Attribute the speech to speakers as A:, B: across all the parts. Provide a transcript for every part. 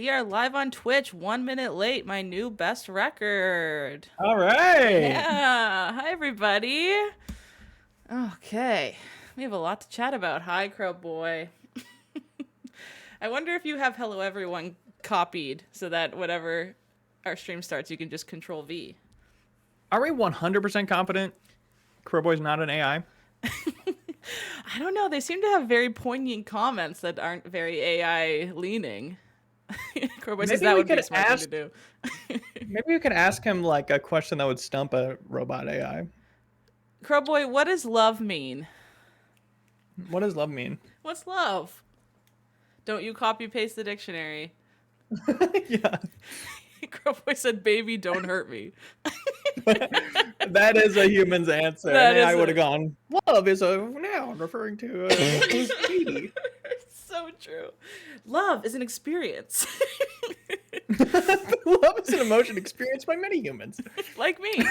A: We are live on Twitch, 1 minute late, my new best record.
B: All right.
A: Yeah. Hi, everybody. Okay. We have a lot to chat about. Hi, Crow Boy. I wonder if you have Hello Everyone copied so that whenever our stream starts, you can just Control V.
B: Are we 100% confident Crowboy's not an AI?
A: I don't know. They seem to have very poignant comments that aren't very AI leaning. Crowboy says that would be a smart thing to do.
B: Maybe we could ask him like a question that would stump a robot AI.
A: Crowboy, what does love mean?
B: What does love mean?
A: What's love? Don't you copy paste the dictionary?
B: Yeah.
A: Crowboy said, "Baby, don't hurt me."
B: That is a human's answer.
A: That
B: And I
A: is
B: would have gone, love is a noun referring to a baby.
A: So true. Love is an experience.
B: Love is an emotion experienced by many humans.
A: Like me.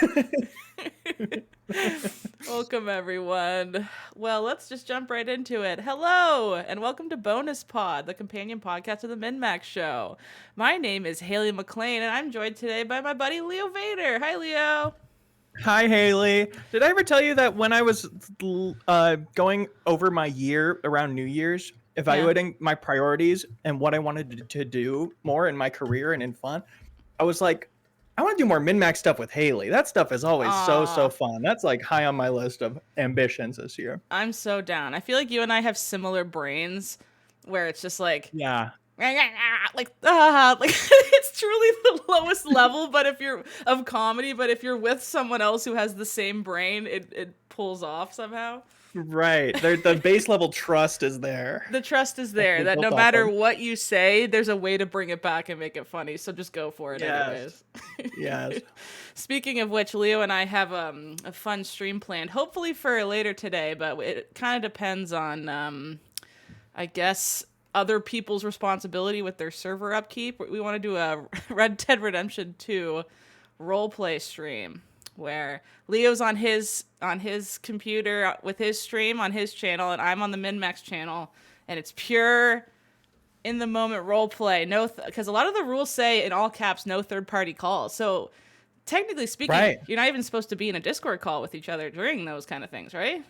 A: Welcome, everyone. Well, let's just jump right into it. Hello, and welcome to Bonus Pod, the companion podcast of the Min-Max Show. My name is Haley McLean, and I'm joined today by my buddy Leo Vader. Hi, Leo.
B: Hi, Haley. Did I ever tell you that when I was going over my year around New Year's, evaluating my priorities and what I wanted to do more in my career and in fun, I was like, I want to do more min-max stuff with Haley. That stuff is always so fun. That's like high on my list of ambitions this year.
A: I'm so down. I feel like you and I have similar brains where it's just like,
B: yeah.
A: Like it's truly the lowest level, but if you're of comedy, but if you're with someone else who has the same brain, it pulls off somehow.
B: Right. The base level trust is there.
A: The trust is there that no matter what you say, there's a way to bring it back and make it funny. So just go for it anyways.
B: Yes.
A: Speaking of which, Leo and I have a fun stream planned, hopefully for later today, but it kind of depends on, I guess, other people's responsibility with their server upkeep. We want to do a Red Dead Redemption 2 roleplay stream where Leo's on his computer with his stream on his channel, and I'm on the Min-Max channel, and it's pure in the moment roleplay. No, because a lot of the rules say in all caps, no third party calls. So technically speaking, You're not even supposed to be in a Discord call with each other during those kind of things, right?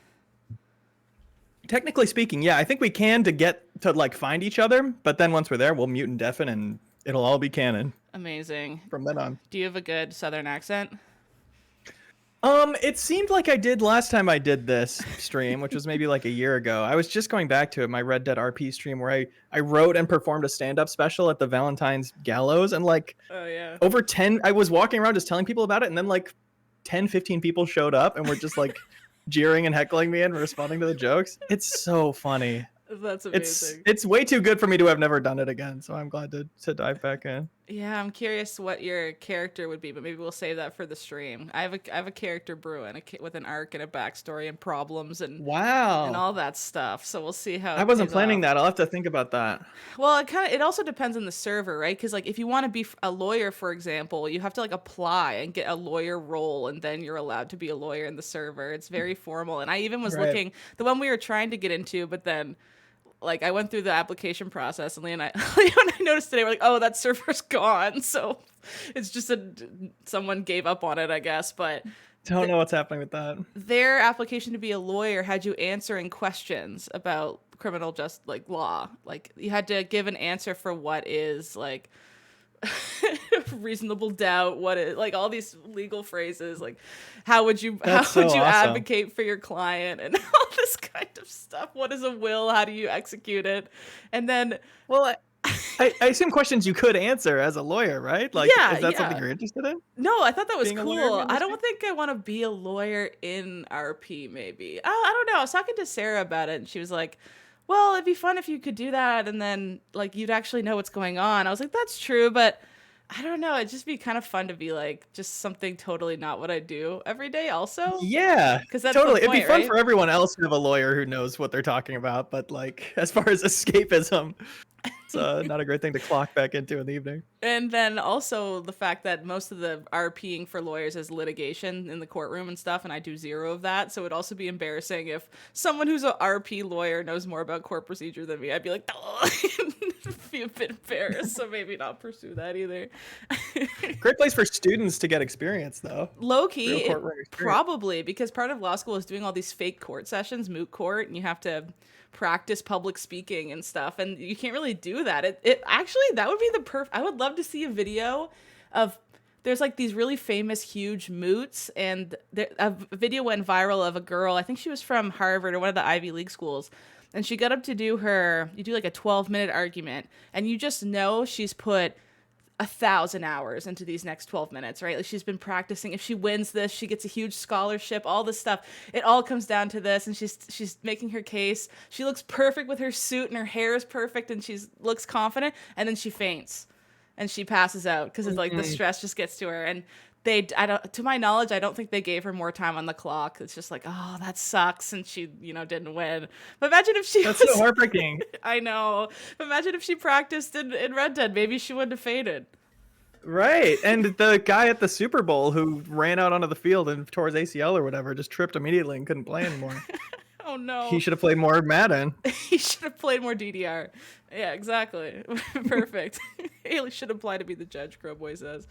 B: Technically speaking, yeah, I think we can to get to like find each other, but then once we're there, we'll mute and deafen, and it'll all be canon.
A: Amazing.
B: From then on.
A: Do you have a good Southern accent?
B: It seemed like I did last time I did this stream, which was maybe like a year ago. I was just going back to it, my Red Dead RP stream, where I wrote and performed a stand-up special at the Valentine's Gallows, and like over 10, I was walking around just telling people about it, and then like 10, 15 people showed up and were just like jeering and heckling me and responding to the jokes. It's so funny.
A: That's amazing.
B: It's way too good for me to have never done it again, so I'm glad to dive back in.
A: Yeah, I'm curious what your character would be, but maybe we'll save that for the stream. I have a character brewing with an arc and a backstory and problems and and all that stuff. So we'll see how.
B: I wasn't planning that. I'll have to think about that.
A: Well, it also depends on the server, right? Because like if you want to be a lawyer, for example, you have to like apply and get a lawyer role, and then you're allowed to be a lawyer in the server. It's very formal. And I even was looking the one we were trying to get into, but then. Like, I went through the application process, and Leo and I noticed today, we're like, oh, that server's gone. So it's just someone gave up on it, I guess. But
B: don't know what's happening with that.
A: Their application to be a lawyer had you answering questions about criminal law. Like, you had to give an answer for what is, like, reasonable doubt, what is, like, all these legal phrases, like how would you advocate for your client and all this kind of stuff. What is a will? How do you execute it? And then
B: I assume questions you could answer as a lawyer, right? Like, is that something you're interested in?
A: No, I thought that was cool. I don't think I want to be a lawyer in RP, maybe. I don't know. I was talking to Sarah about it, and she was like, well, it'd be fun if you could do that, and then like you'd actually know what's going on. I was like, that's true, but I don't know. It'd just be kind of fun to be like just something totally not what I do every day also.
B: Yeah,
A: because that's
B: totally.
A: The point,
B: it'd be fun
A: right?
B: for everyone else to have a lawyer who knows what they're talking about, but like as far as escapism, It's not a great thing to clock back into in the evening.
A: And then also the fact that most of the RPing for lawyers is litigation in the courtroom and stuff, and I do zero of that. So it'd also be embarrassing if someone who's a RP lawyer knows more about court procedure than me. I'd be like, be a bit embarrassed. So maybe not pursue that either.
B: Great place for students to get experience, though.
A: Low key,
B: Real courtroom experience.
A: probably, because part of law school is doing all these fake court sessions, moot court, and you have to practice public speaking and stuff, and you can't really do that. It actually, that would be the perfect. I would love to see a video of, there's like these really famous huge moots, and a video went viral of a girl, I think she was from Harvard or one of the Ivy League schools, and she got up to do you do like a 12-minute argument, and you just know she's put 1,000 hours into these next 12 minutes, right? Like, she's been practicing. If she wins this, she gets a huge scholarship, all this stuff. It all comes down to this, and she's making her case. She looks perfect with her suit, and her hair is perfect, and looks confident, and then she faints and she passes out because it's like the stress just gets to her. And to my knowledge, I don't think they gave her more time on the clock. It's just like, oh, that sucks, and she, didn't win. But imagine if she
B: That's so heartbreaking.
A: I know. But imagine if she practiced in Red Dead. Maybe she wouldn't have fainted.
B: Right. And the guy at the Super Bowl who ran out onto the field and tore his ACL or whatever just tripped immediately and couldn't play anymore.
A: Oh, no.
B: He should have played more Madden.
A: He should have played more DDR. Yeah, exactly. Perfect. Haley should apply to be the judge, Crowboy says.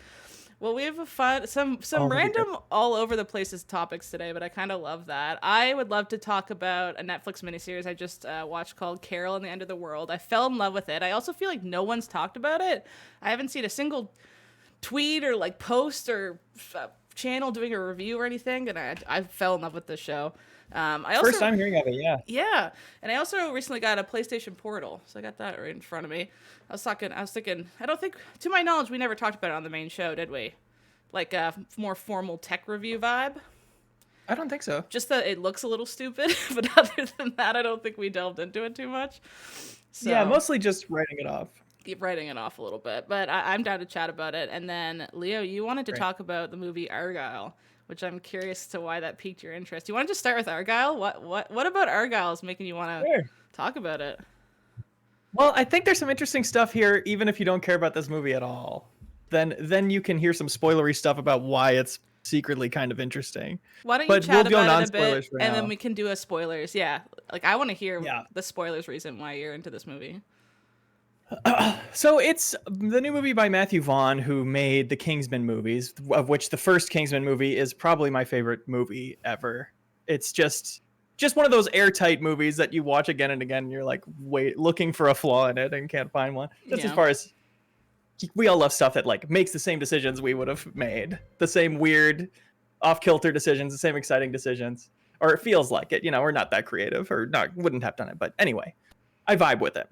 A: Well, we have some random all over the places topics today, but I kind of love that. I would love to talk about a Netflix miniseries I just watched called Carol and the End of the World. I fell in love with it. I also feel like no one's talked about it. I haven't seen a single tweet or like post or channel doing a review or anything, and I fell in love with this show.
B: First time hearing of it, yeah.
A: Yeah, and I also recently got a PlayStation Portal, so I got that right in front of me. I was thinking, I don't think, to my knowledge, we never talked about it on the main show, did we? Like a more formal tech review vibe?
B: I don't think so.
A: Just that it looks a little stupid, but other than that, I don't think we delved into it too much. So,
B: yeah, mostly just writing it off.
A: Keep writing it off a little bit, but I'm down to chat about it. And then, Leo, you wanted to talk about the movie Argyle, which I'm curious to why that piqued your interest. You want to just start with Argyle? What about Argyle is making you want to talk about it?
B: Well, I think there's some interesting stuff here, even if you don't care about this movie at all. Then you can hear some spoilery stuff about why it's secretly kind of interesting.
A: Why don't you chat about it a bit, and then we can do a spoilers. Yeah, like I want to hear the spoilers reason why you're into this movie.
B: So it's the new movie by Matthew Vaughn, who made the Kingsman movies, of which the first Kingsman movie is probably my favorite movie ever. It's just one of those airtight movies that you watch again and again, and you're like, looking for a flaw in it and can't find one. Just as far as we all love stuff that like makes the same decisions we would have made, the same weird, off-kilter decisions, the same exciting decisions, or it feels like it. We're not that creative, or wouldn't have done it, but anyway, I vibe with it.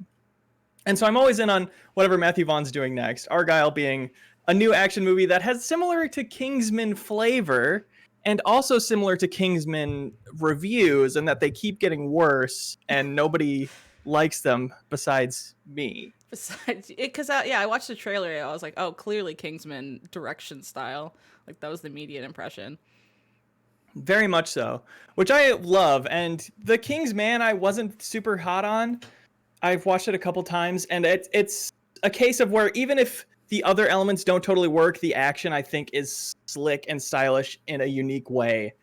B: And so I'm always in on whatever Matthew Vaughn's doing next. Argyle being a new action movie that has similar to Kingsman flavor and also similar to Kingsman reviews, and that they keep getting worse and nobody likes them besides me.
A: Because I watched the trailer. I was like, oh, clearly Kingsman direction style. Like that was the immediate impression.
B: Very much so, which I love. And the Kingsman I wasn't super hot on. I've watched it a couple times, and it's a case of where even if the other elements don't totally work, the action, I think, is slick and stylish in a unique way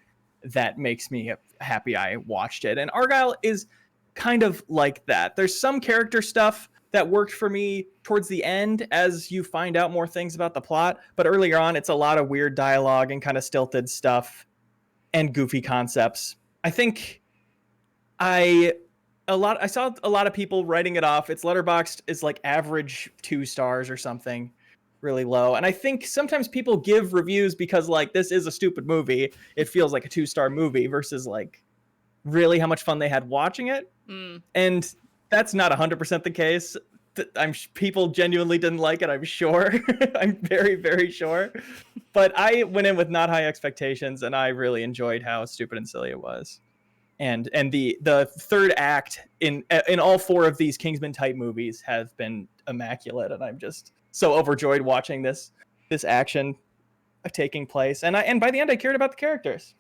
B: that makes me happy I watched it. And Argyle is kind of like that. There's some character stuff that worked for me towards the end as you find out more things about the plot, but earlier on, it's a lot of weird dialogue and kind of stilted stuff and goofy concepts. I think I saw a lot of people writing it off. Its Letterboxd is like average 2 stars or something, really low. And I think sometimes people give reviews because like this is a stupid movie. It feels like a 2-star movie versus like really how much fun they had watching it. And that's not 100% the case. People genuinely didn't like it, I'm sure. I'm very, very sure. But I went in with not high expectations, and I really enjoyed how stupid and silly it was. And the third act in all 4 of these Kingsman type movies have been immaculate, and I'm just so overjoyed watching this action taking place. And by the end, I cared about the characters,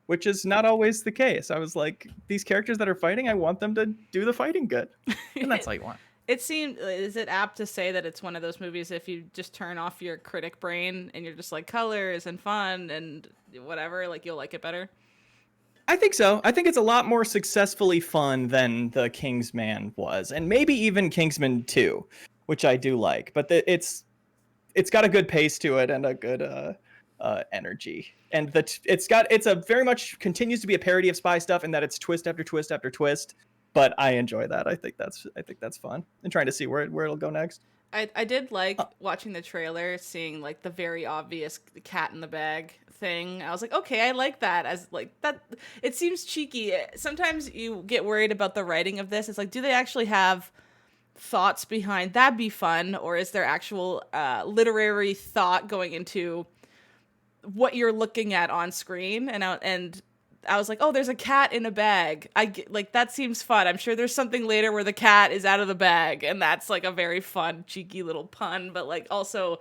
B: which is not always the case. I was like, these characters that are fighting, I want them to do the fighting good, and that's all you want.
A: It seemed, is it apt to say that it's one of those movies if you just turn off your critic brain and you're just like colors and fun and whatever, like you'll like it better?
B: I think so. I think it's a lot more successfully fun than the Kingsman was, and maybe even Kingsman 2, which I do like. But it's got a good pace to it and a good energy, and it's a very much continues to be a parody of spy stuff in that it's twist after twist after twist. But I enjoy that. I think that's fun, and trying to see where it'll go next.
A: I did like watching the trailer, seeing like the very obvious cat in the bag thing. I was like, okay, I like that. As like that, it seems cheeky. Sometimes you get worried about the writing of this. It's like, do they actually have thoughts behind? That'd be fun, or is there actual literary thought going into what you're looking at on screen? And I was like, oh, there's a cat in a bag. Like, that seems fun. I'm sure there's something later where the cat is out of the bag, and that's like a very fun, cheeky little pun, but like also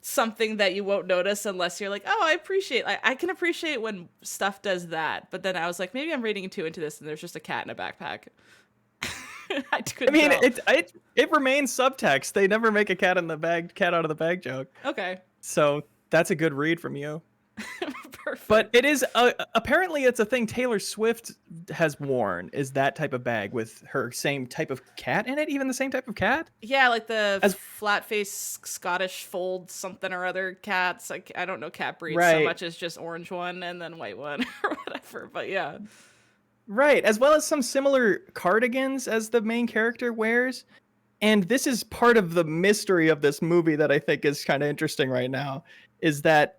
A: something that you won't notice unless you're like, oh, I can appreciate when stuff does that. But then I was like, maybe I'm reading too into this, and there's just a cat in a backpack.
B: I mean, it remains subtext. They never make a cat out of the bag joke.
A: Okay.
B: So that's a good read from you.
A: Perfect.
B: But it is apparently it's a thing Taylor Swift has worn, is that type of bag with her same type of cat in it, even the same type of cat.
A: Yeah, like the flat-faced Scottish fold something or other cats. Like, I don't know cat breeds so much as just orange one and then white one or whatever. But yeah.
B: Right, as well as some similar cardigans as the main character wears. And this is part of the mystery of this movie that I think is kind of interesting right now, is that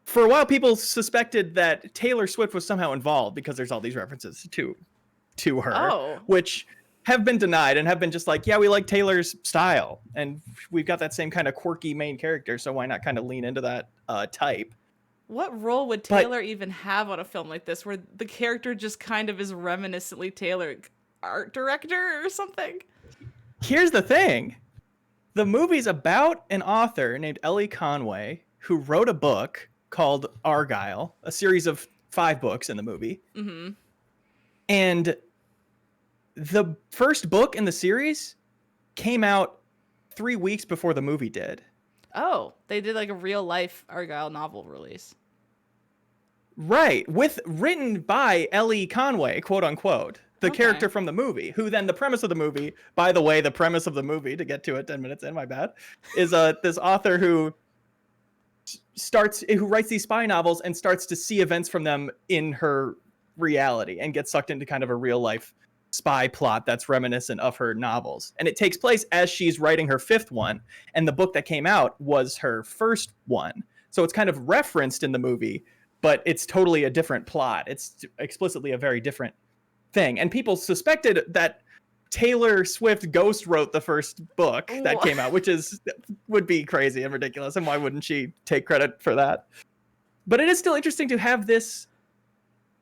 B: for a while, people suspected that Taylor Swift was somehow involved because there's all these references to her, which have been denied and have been just like, yeah, we like Taylor's style, and we've got that same kind of quirky main character, so why not kind of lean into that type?
A: What role would Taylor even have on a film like this, where the character just kind of is reminiscently Taylor, art director or something?
B: Here's the thing. The movie's about an author named Ellie Conway who wrote a book called Argyle, a series of 5 books in the movie.
A: Mm-hmm.
B: And the first book in the series came out 3 weeks before the movie did.
A: Oh, they did like a real life Argyle novel release.
B: Right, written by Ellie Conway, quote unquote, the character from the movie, who then the premise of the movie, by the way, the premise of the movie, to get to it 10 minutes in, my bad, is this author who writes these spy novels and starts to see events from them in her reality and gets sucked into kind of a real life spy plot that's reminiscent of her novels. And it takes place as she's writing her 5th one, and the book that came out was her first one. So it's kind of referenced in the movie, but it's totally a different plot. It's explicitly a very different thing. And people suspected that Taylor Swift ghost wrote the first book that came out, which would be crazy and ridiculous. And why wouldn't she take credit for that? But it is still interesting to have this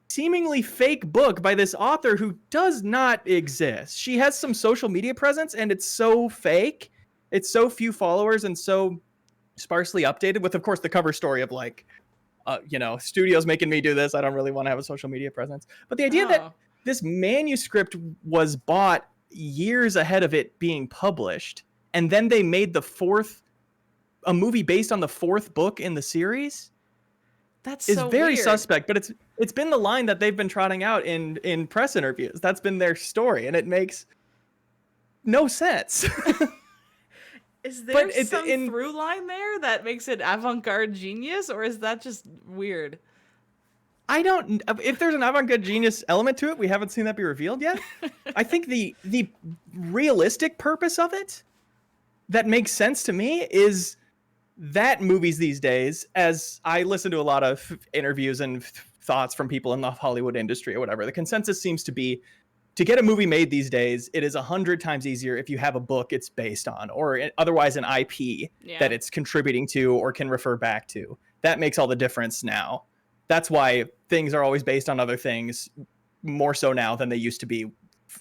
B: seemingly fake book by this author who does not exist. She has some social media presence, and it's so fake. It's so few followers and so sparsely updated, with, of course, the cover story of like, studios making me do this. I don't really want to have a social media presence. But the idea that this manuscript was bought years ahead of it being published, and then they made a movie based on the 4th book in the series, is very
A: weird.
B: suspect. But it's been the line that they've been trotting out in press interviews. That's been their story, and it makes no sense.
A: Is there some through line there that makes it avant-garde genius, or is that just weird?
B: I don't. If there's an avant-garde genius element to it, we haven't seen that be revealed yet. I think the realistic purpose of it that makes sense to me is that movies these days, as I listen to a lot of interviews and thoughts from people in the Hollywood industry or whatever, the consensus seems to be, to get a movie made these days, it is 100 times easier if you have a book it's based on, or otherwise an IP that it's contributing to or can refer back to. That makes all the difference now. That's why things are always based on other things, more so now than they used to be.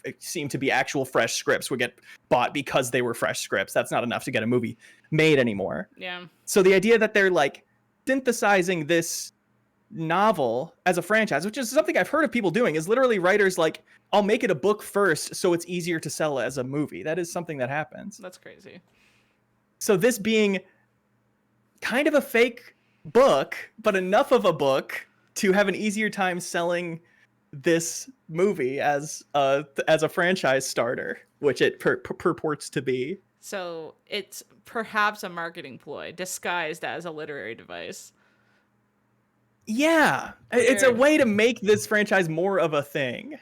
B: It seemed to be actual fresh scripts would get bought because they were fresh scripts. That's not enough to get a movie made anymore.
A: Yeah.
B: So the idea that they're like synthesizing this novel as a franchise, which is something I've heard of people doing, is literally writers like, I'll make it a book first so it's easier to sell as a movie. That is something that happens.
A: That's crazy.
B: So this being kind of a fake book, but enough of a book to have an easier time selling this movie as a franchise starter, which it purports to be.
A: So it's perhaps a marketing ploy disguised as a literary device.
B: Yeah,
A: Weird.
B: It's a way to make this franchise more of a thing.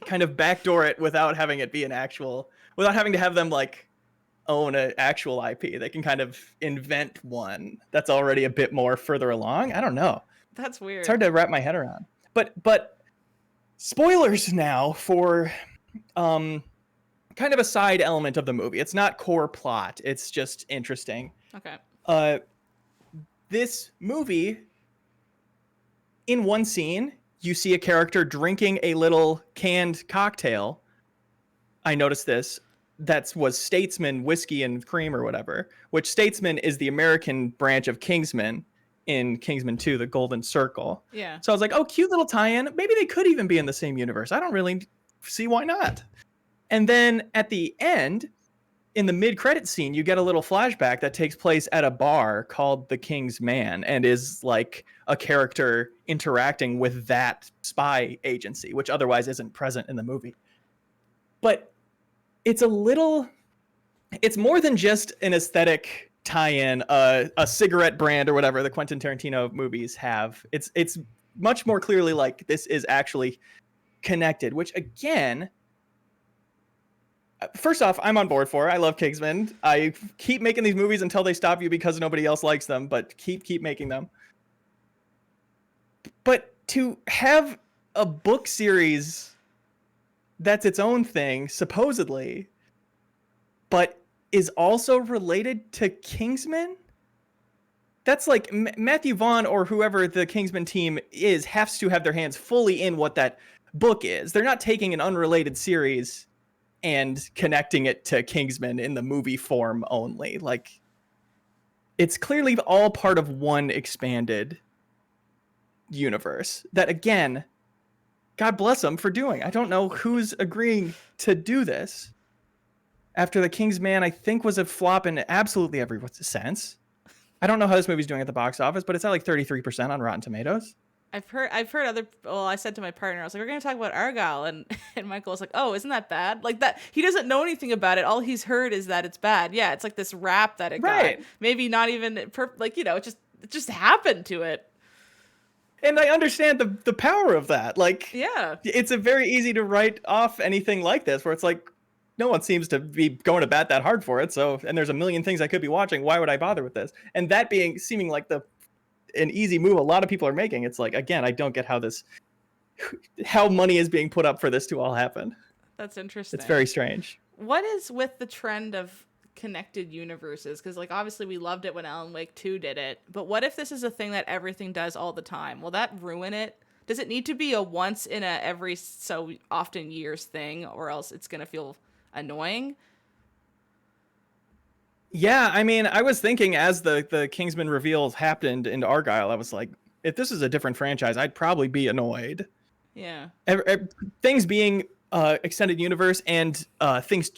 B: Kind of backdoor it without having it be without having to have them like own an actual IP. They can kind of invent one that's already a bit more further along. I don't know.
A: That's weird.
B: It's hard to wrap my head around. But spoilers now for kind of a side element of the movie. It's not core plot. It's just interesting.
A: Okay.
B: This movie, in one scene, you see a character drinking a little canned cocktail. I noticed this. That was Statesman whiskey and cream or whatever, which Statesman is the American branch of Kingsman in Kingsman 2, The Golden Circle.
A: Yeah.
B: So I was like, oh, cute little tie-in. Maybe they could even be in the same universe. I don't really see why not. And then at the end, in the mid-credit scene, you get a little flashback that takes place at a bar called The King's Man and is like a character interacting with that spy agency, which otherwise isn't present in the movie. But it's more than just an aesthetic tie-in, a cigarette brand or whatever the Quentin Tarantino movies have. It's much more clearly like this is actually connected, which again, first off, I'm on board for. I love Kingsman. I keep making these movies until they stop you because nobody else likes them, but keep making them. But to have a book series that's its own thing, supposedly, but is also related to Kingsman? That's like Matthew Vaughn or whoever the Kingsman team is has to have their hands fully in what that book is. They're not taking an unrelated series and connecting it to Kingsman in the movie form only. Like, it's clearly all part of one expanded universe that, again, God bless them for doing. I don't know who's agreeing to do this after The King's Man, I think, was a flop in absolutely every sense. I don't know how this movie's doing at the box office, but it's at like 33% on Rotten Tomatoes.
A: I've heard other. Well, I said to my partner, I was like, "We're gonna talk about Argyle," and Michael was like, "Oh, isn't that bad?" Like that, he doesn't know anything about it. All he's heard is that it's bad. Yeah, it's like this rap that it got. Maybe not even it just happened to it.
B: And I understand the power of that. Like,
A: yeah,
B: it's a very easy to write off anything like this, where it's like, no one seems to be going to bat that hard for it. So, and there's a million things I could be watching. Why would I bother with this? And that seeming like an easy move a lot of people are making. It's like, again, I don't get how money is being put up for this to all happen.
A: That's interesting.
B: It's very strange.
A: What is with the trend of connected universes? Because like obviously we loved it when Alan Wake 2 did it, but what if this is a thing that everything does all the time? Will that ruin it? Does it need to be a once in a every so often years thing, or else it's gonna feel annoying?
B: Yeah, I mean, I was thinking as the Kingsman reveals happened into Argyle, I was like, if this is a different franchise, I'd probably be annoyed.
A: Yeah.
B: Things being extended universe and things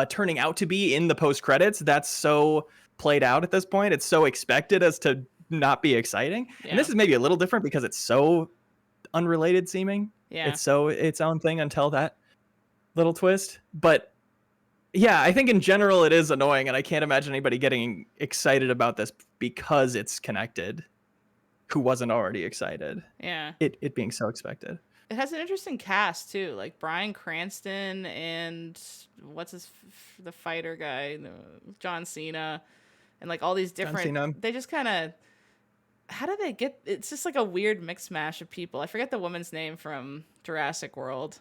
B: turning out to be in the post credits, that's so played out at this point. It's so expected as to not be exciting. Yeah. And this is maybe a little different because it's so unrelated seeming.
A: Yeah.
B: It's so its own thing until that little twist. But yeah, I think in general it is annoying, and I can't imagine anybody getting excited about this because it's connected who wasn't already excited.
A: Yeah.
B: It being so expected.
A: It has an interesting cast too, like Bryan Cranston and the fighter guy, John Cena, and like all these different. They just kind of. How do they get? It's just like a weird mix mash of people. I forget the woman's name from Jurassic World,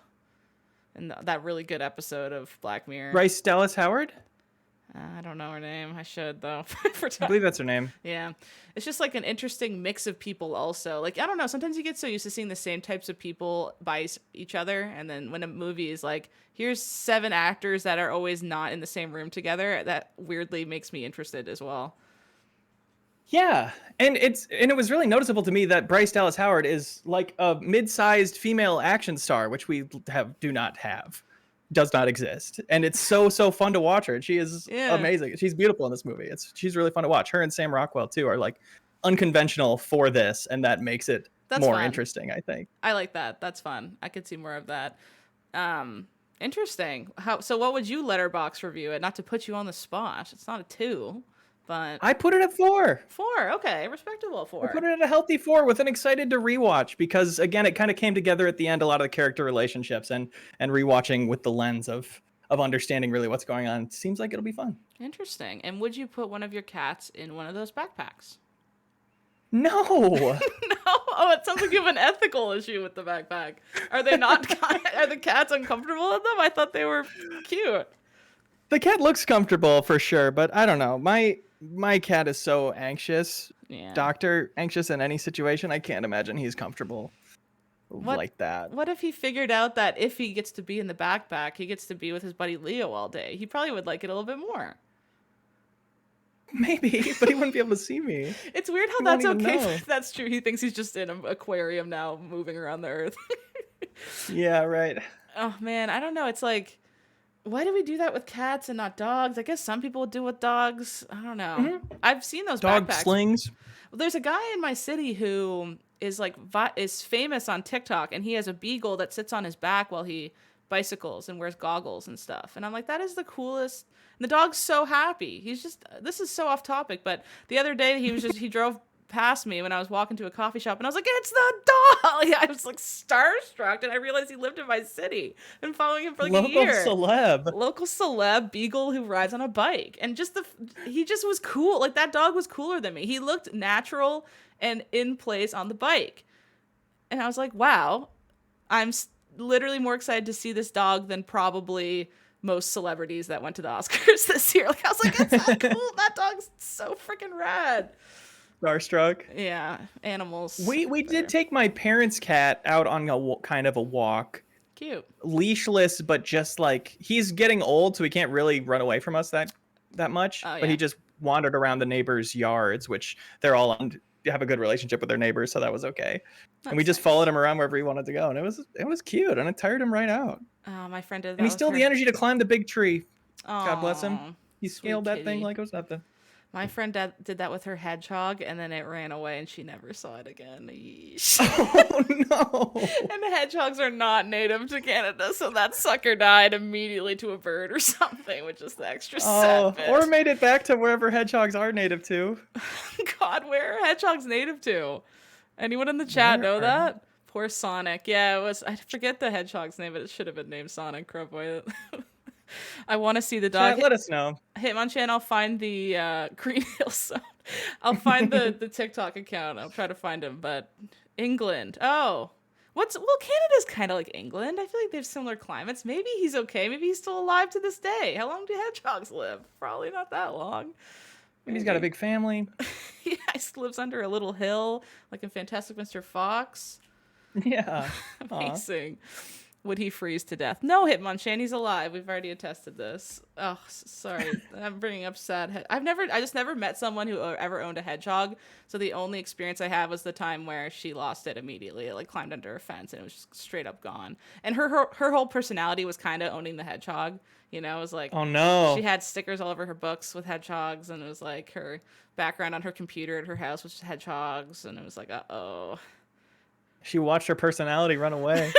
A: and that really good episode of Black Mirror.
B: Bryce Dallas Howard.
A: I don't know her name. I should though.
B: I believe that's her name.
A: Yeah. It's just like an interesting mix of people also. Like, I don't know. Sometimes you get so used to seeing the same types of people by each other. And then when a movie is like, here's 7 actors that are always not in the same room together, that weirdly makes me interested as well.
B: Yeah, and it was really noticeable to me that Bryce Dallas Howard is like a mid-sized female action star, which we do not have, does not exist, and it's so fun to watch her. And she is
A: Yeah,
B: amazing. She's beautiful in this movie. She's really fun to watch. Her and Sam Rockwell too are like unconventional for this, and that makes it
A: that's
B: more
A: fun.
B: interesting, I think.
A: I like that. That's fun. I could see more of that. Um, Interesting. How so? What would you letterbox review it? Not to put you on the spot. It's not a 2, but
B: I put it at 4.
A: 4. Okay, respectable
B: I
A: 4.
B: put it at a healthy 4 with an excited to rewatch because again, it kind of came together at the end. A lot of the character relationships and rewatching with the lens of understanding really what's going on. It seems like it'll be fun.
A: Interesting. And would you put one of your cats in one of those backpacks?
B: No,
A: No. Oh, it sounds like you have an ethical issue with the backpack. Are they not? Are the cats uncomfortable in them? I thought they were cute.
B: the cat looks comfortable for sure, but I don't know. My cat is so anxious,
A: Yeah.
B: doctor anxious in any situation. I can't imagine he's comfortable
A: What?
B: like that.
A: What if he figured out that if he gets to be in the backpack, he gets to be with his buddy Leo all day? He probably would like it a little bit more.
B: Maybe, but he wouldn't be able to see me.
A: It's weird how
B: He
A: that's
B: won't even
A: okay.
B: know.
A: That's true. He thinks he's just in an aquarium now, moving around the earth.
B: Yeah, right.
A: Oh man, I don't know. It's like, why do we do that with cats and not dogs? I guess some people would do with dogs. I don't know. I've seen those
B: Dog
A: backpacks.
B: slings.
A: Well, there's a guy in my city who is like is famous on TikTok, and he has a beagle that sits on his back while he bicycles and wears goggles and stuff. And I'm like, that is the coolest. And the dog's so happy. He's just, this is so off topic, but the other day he drove past me when I was walking to a coffee shop, and I was like, it's the dog. I was like starstruck, and I realized he lived in my city. I've been following him for like a
B: Local
A: year.
B: celeb.
A: Local celeb beagle who rides on a bike, and he just was cool. Like, that dog was cooler than me. He looked natural and in place on the bike, and I was like, wow, I'm literally more excited to see this dog than probably most celebrities that went to the Oscars this year. Like, I was like, it's that cool. That dog's so freaking rad.
B: Starstruck.
A: Yeah, animals.
B: We did take my parents' cat out on kind of a walk,
A: Cute.
B: leashless, but just like he's getting old, so he can't really run away from us that much.
A: Oh,
B: But
A: yeah.
B: he just wandered around the neighbors' yards, which they're all have a good relationship with their neighbors, so that was okay. And we
A: That's
B: just
A: nice.
B: followed him around wherever he wanted to go, and it was cute, and it tired him right out.
A: My friend did that.
B: And he
A: with
B: still had
A: her.
B: the energy to climb the big tree. God bless him.
A: Aw,
B: He
A: sweet
B: scaled that
A: kitty.
B: thing like it was nothing.
A: My friend did that with her hedgehog, and then it ran away, and she never saw it again. Yeesh.
B: Oh no!
A: And the hedgehogs are not native to Canada, so that sucker died immediately to a bird or something, which is the extra sad bit.
B: Or made it back to wherever hedgehogs are native to.
A: God, where are hedgehogs native to? Anyone in the chat
B: Where
A: know
B: are-
A: that? Poor Sonic. Yeah, it was. I forget the hedgehog's name, but it should have been named Sonic. Crap, boy. I want to see the dog.
B: Chat, let us know.
A: Hitmonchan, I'll find the Green Hill Zone. I'll find the TikTok account. I'll try to find him. But England. Oh. Canada's kind of like England. I feel like they have similar climates. Maybe he's okay. Maybe he's still alive to this day. How long do hedgehogs live? Probably not that long.
B: Maybe he's got a big family.
A: Yeah, he lives under a little hill, like in Fantastic Mr. Fox.
B: Yeah. Aw.
A: Amazing. Would he freeze to death? No, Hitmonchan, he's alive. We've already attested this. Oh, sorry. I'm bringing up sad. I just never met someone who ever owned a hedgehog. So the only experience I have was the time where she lost it immediately. It like climbed under a fence and it was just straight up gone. And her whole personality was kind of owning the hedgehog. You know, it was like,
B: Oh no.
A: she had stickers all over her books with hedgehogs, and it was like her background on her computer at her house was just hedgehogs, and it was like, uh-oh.
B: She watched her personality run away.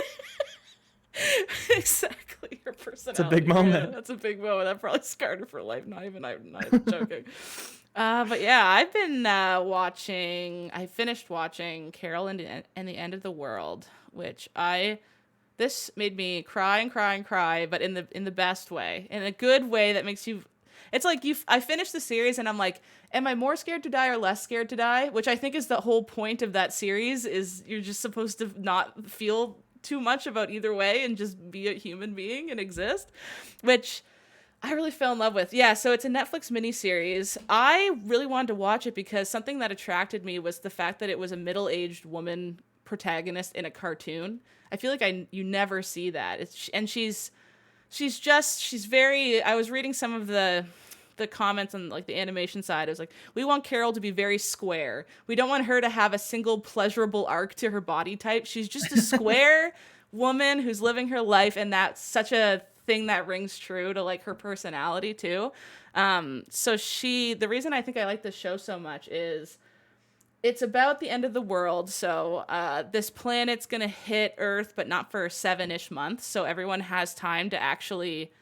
A: Exactly, her personality.
B: big moment.
A: Yeah, that's a big moment. That probably scarred her for life. I'm not joking. But yeah, I've been watching. I finished watching Carol and the End of the World, which this made me cry and cry and cry, but in the best way, in a good way that makes you. It's like I finished the series and I'm like, am I more scared to die or less scared to die? Which I think is the whole point of that series. Is you're just supposed to not feel too much about either way and just be a human being and exist, which I really fell in love with. Yeah, so it's a Netflix miniseries. I really wanted to watch it because something that attracted me was the fact that it was a middle-aged woman protagonist in a cartoon. I feel like you never see that. She's very. I was reading some of the the comments on like the animation side. It was like, we want Carol to be very square. We don't want her to have a single pleasurable arc to her body type. She's just a square woman who's living her life, and that's such a thing that rings true to like her personality too. So the reason I think I like this show so much is it's about the end of the world. So this planet's going to hit Earth, but not for 7-ish months. So everyone has time to actually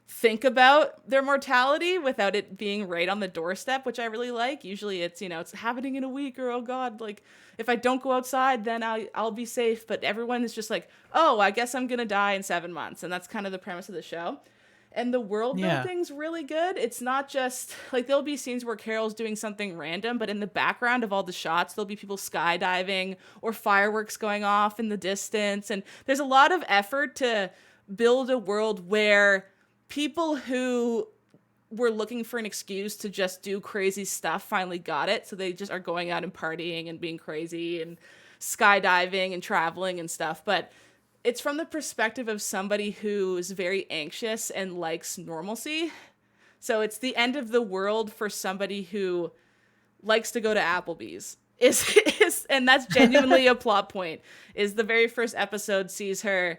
A: think about their mortality without it being right on the doorstep, which I really like. Usually it's, it's happening in a week, or, oh God, like if I don't go outside, then I'll be safe. But everyone is just like, oh, I guess I'm going to die in 7 months. And that's kind of the premise of the show. And the world building's really good. It's not just like there'll be scenes where Carol's doing something random, but in the background of all the shots, there'll be people skydiving or fireworks going off in the distance. And there's a lot of effort to build a world where people who were looking for an excuse to just do crazy stuff finally got it. So they just are going out and partying and being crazy and skydiving and traveling and stuff. But it's from the perspective of somebody who's very anxious and likes normalcy. So it's the end of the world for somebody who likes to go to Applebee's. And that's genuinely a plot point. Is the very first episode sees her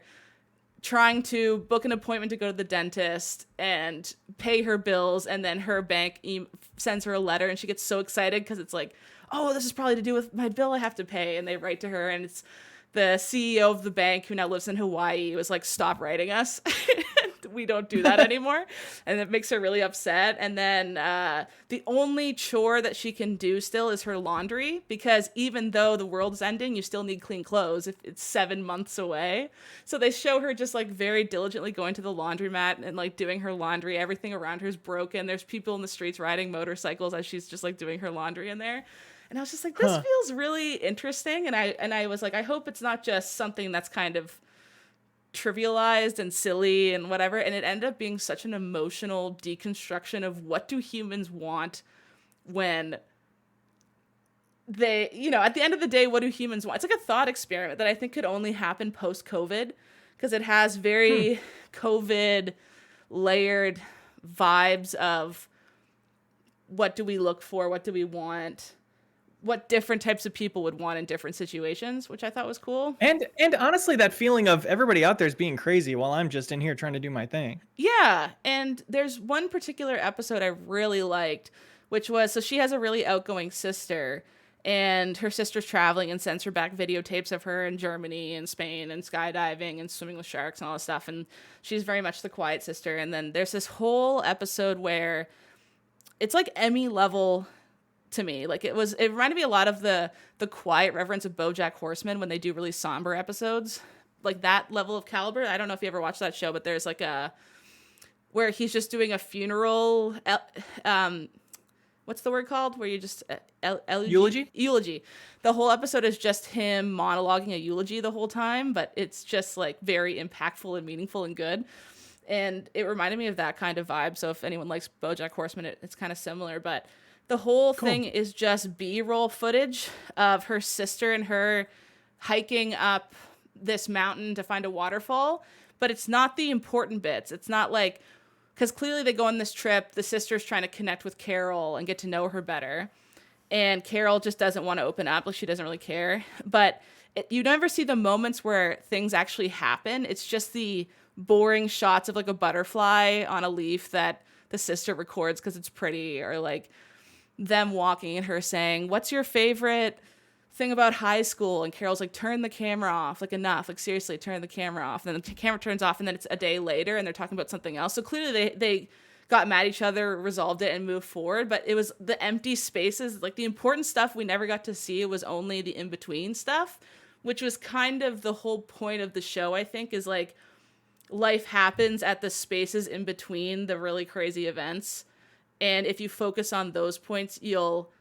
A: trying to book an appointment to go to the dentist and pay her bills, and then her bank sends her a letter, and she gets so excited because it's like, oh, this is probably to do with my bill I have to pay. And they write to her, and it's the CEO of the bank, who now lives in Hawaii, was like, stop writing us. We don't do that anymore. And it makes her really upset. And then the only chore that she can do still is her laundry, because even though the world's ending, you still need clean clothes if it's 7 months away. So they show her just like very diligently going to the laundromat and like doing her laundry. Everything around her is broken. There's people in the streets riding motorcycles as she's just like doing her laundry in there. And I was just like, this feels really interesting. And I was like, I hope it's not just something that's kind of trivialized and silly and whatever. And it ended up being such an emotional deconstruction of what do humans want when they, at the end of the day, what do humans want? It's like a thought experiment that I think could only happen post-COVID, because it has very COVID layered vibes of what do we look for? What do we want? What different types of people would want in different situations, which I thought was cool.
B: And honestly, that feeling of everybody out there is being crazy while I'm just in here trying to do my thing.
A: Yeah, and there's one particular episode I really liked, which was, so she has a really outgoing sister, and her sister's traveling and sends her back videotapes of her in Germany and Spain and skydiving and swimming with sharks and all this stuff, and she's very much the quiet sister. And then there's this whole episode where it's like Emmy level to me. Like it reminded me a lot of the quiet reverence of BoJack Horseman when they do really somber episodes, like that level of caliber. I don't know if you ever watched that show, but there's like where he's just doing a funeral, what's the word called? Where you just
B: eulogy?
A: Eulogy. The whole episode is just him monologuing a eulogy the whole time, but it's just like very impactful and meaningful and good. And it reminded me of that kind of vibe. So if anyone likes BoJack Horseman, it's kind of similar, but the whole thing is just B-roll footage of her sister and her hiking up this mountain to find a waterfall, but it's not the important bits. It's not like, because clearly they go on this trip, the sister's trying to connect with Carol and get to know her better, and Carol just doesn't want to open up, like she doesn't really care. But you never see the moments where things actually happen. It's just the boring shots of like a butterfly on a leaf that the sister records because it's pretty, or like them walking and her saying, what's your favorite thing about high school? And Carol's like, turn the camera off, like enough, like seriously, turn the camera off. And then the camera turns off, and then it's a day later and they're talking about something else. So clearly they got mad at each other, resolved it, and moved forward. But it was the empty spaces, like the important stuff we never got to see. It was only the in-between stuff, which was kind of the whole point of the show, I think, is like life happens at the spaces in between the really crazy events. And if you focus on those points, you'll